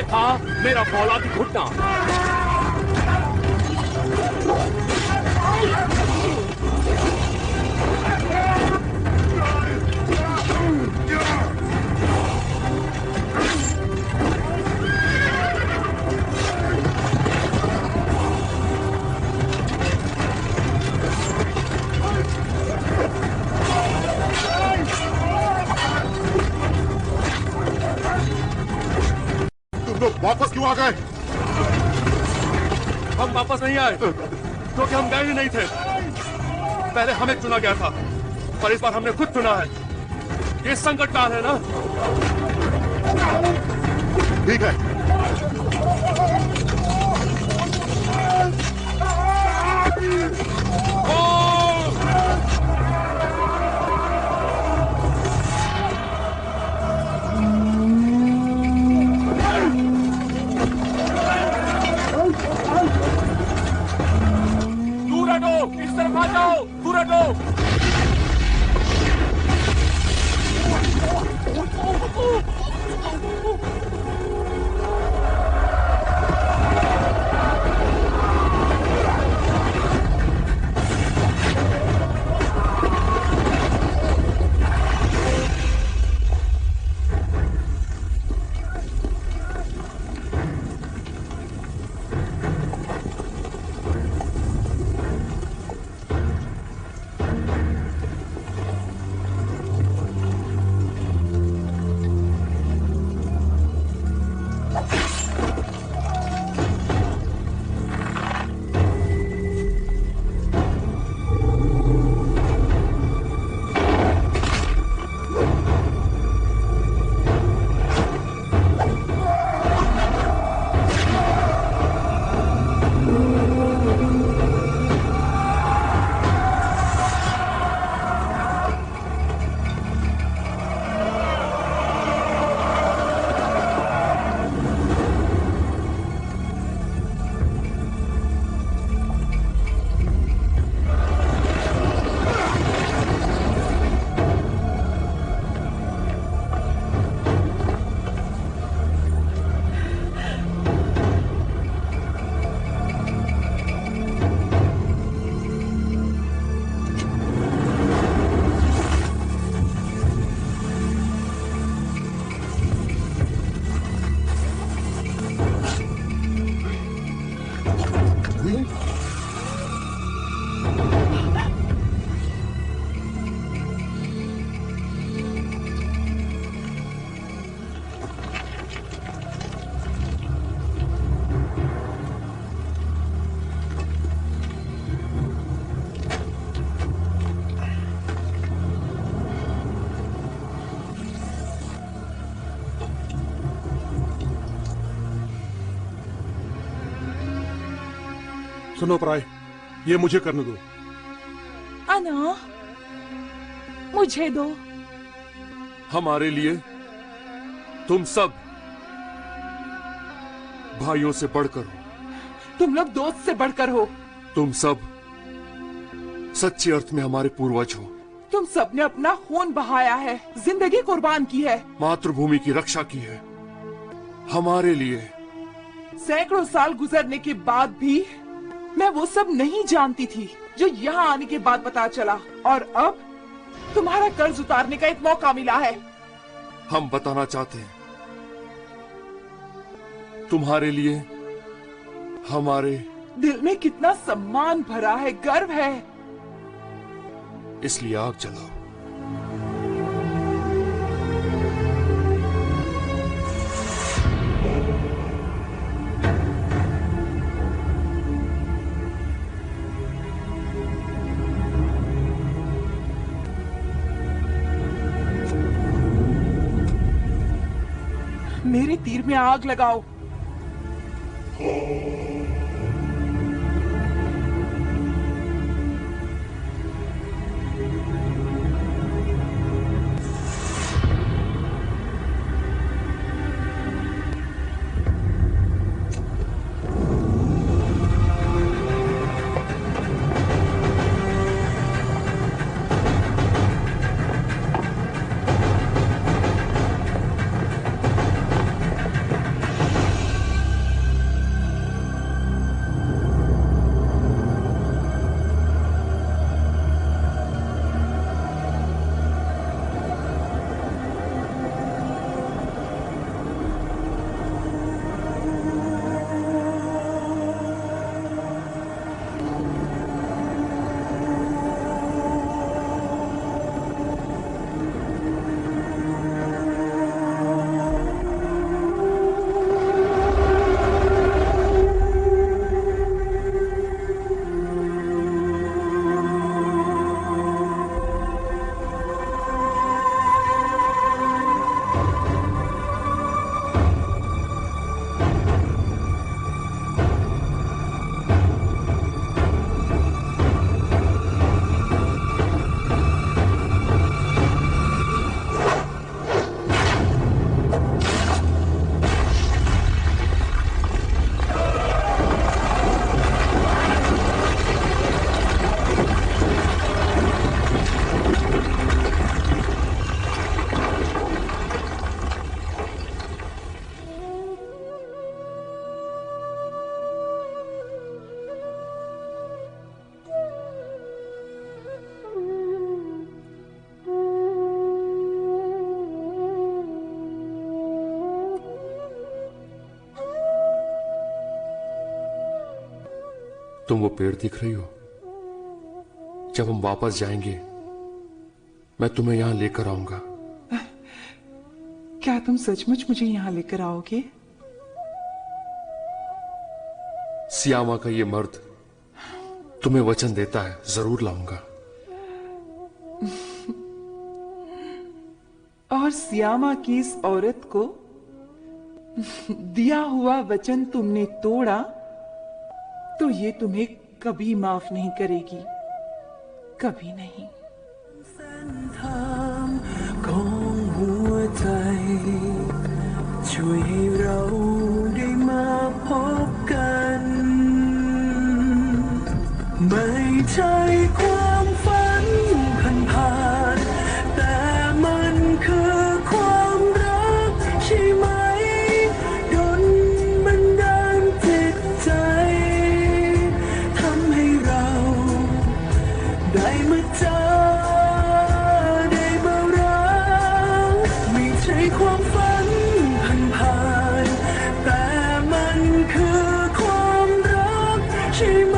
था मेरा फौलादी घुटना। वापस क्यों आ गए? हम वापस नहीं आए क्योंकि हम गए ही नहीं थे। पहले हमें चुना गया था, पर इस बार हमने खुद चुना है। ये संकट काल है ना। ठीक है, इस तरफ आ जाओ, दूर हटो। सुनो प्राय, ये मुझे करने दो। अना, मुझे दो। हमारे लिए तुम सब भाइयों से बढ़कर हो। तुम लोग दोस्त से बढ़कर हो। तुम सब सच्चे अर्थ में हमारे पूर्वज हो। तुम सब ने अपना खून बहाया है, जिंदगी कुर्बान की है, मातृभूमि की रक्षा की है हमारे लिए। सैकड़ों साल गुजरने के बाद भी मैं वो सब नहीं जानती थी जो यहाँ आने के बाद पता चला, और अब तुम्हारा कर्ज उतारने का एक मौका मिला है। हम बताना चाहते हैं, तुम्हारे लिए हमारे दिल में कितना सम्मान भरा है, गर्व है। इसलिए आग जलाओ। मेरे तीर में आग लगाओ। तुम वो पेड़ दिख रही हो? जब हम वापस जाएंगे मैं तुम्हें यहां लेकर आऊंगा। क्या तुम सचमुच मुझे यहाँ लेकर आओगे? सियामा का ये मर्द तुम्हें वचन देता है, जरूर लाऊंगा। और सियामा की इस औरत को दिया हुआ वचन तुमने तोड़ा तो ये तुम्हें कभी माफ नहीं करेगी, कभी नहीं। ของหัวใจช่วยให้เราได้มาพบกันไม่ใช่ความฝันผ่านๆแต่มันคือความรักใช่ไหมดลบันดาลจิตใจทำให้เราได้มาเจอความฝันผ่านๆแต่มันคือความรักใช่ไหม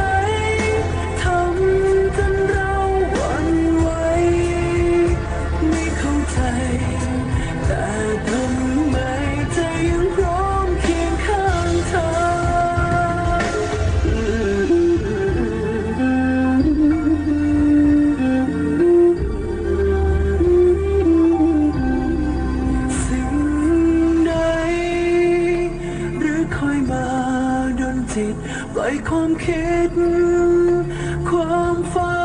ทำจนเราหวั่นไหวไม่เข้าใจแต่ทำไมใจยังพร้อมเคียงข้างเธอปล่อยความคิดความฝัน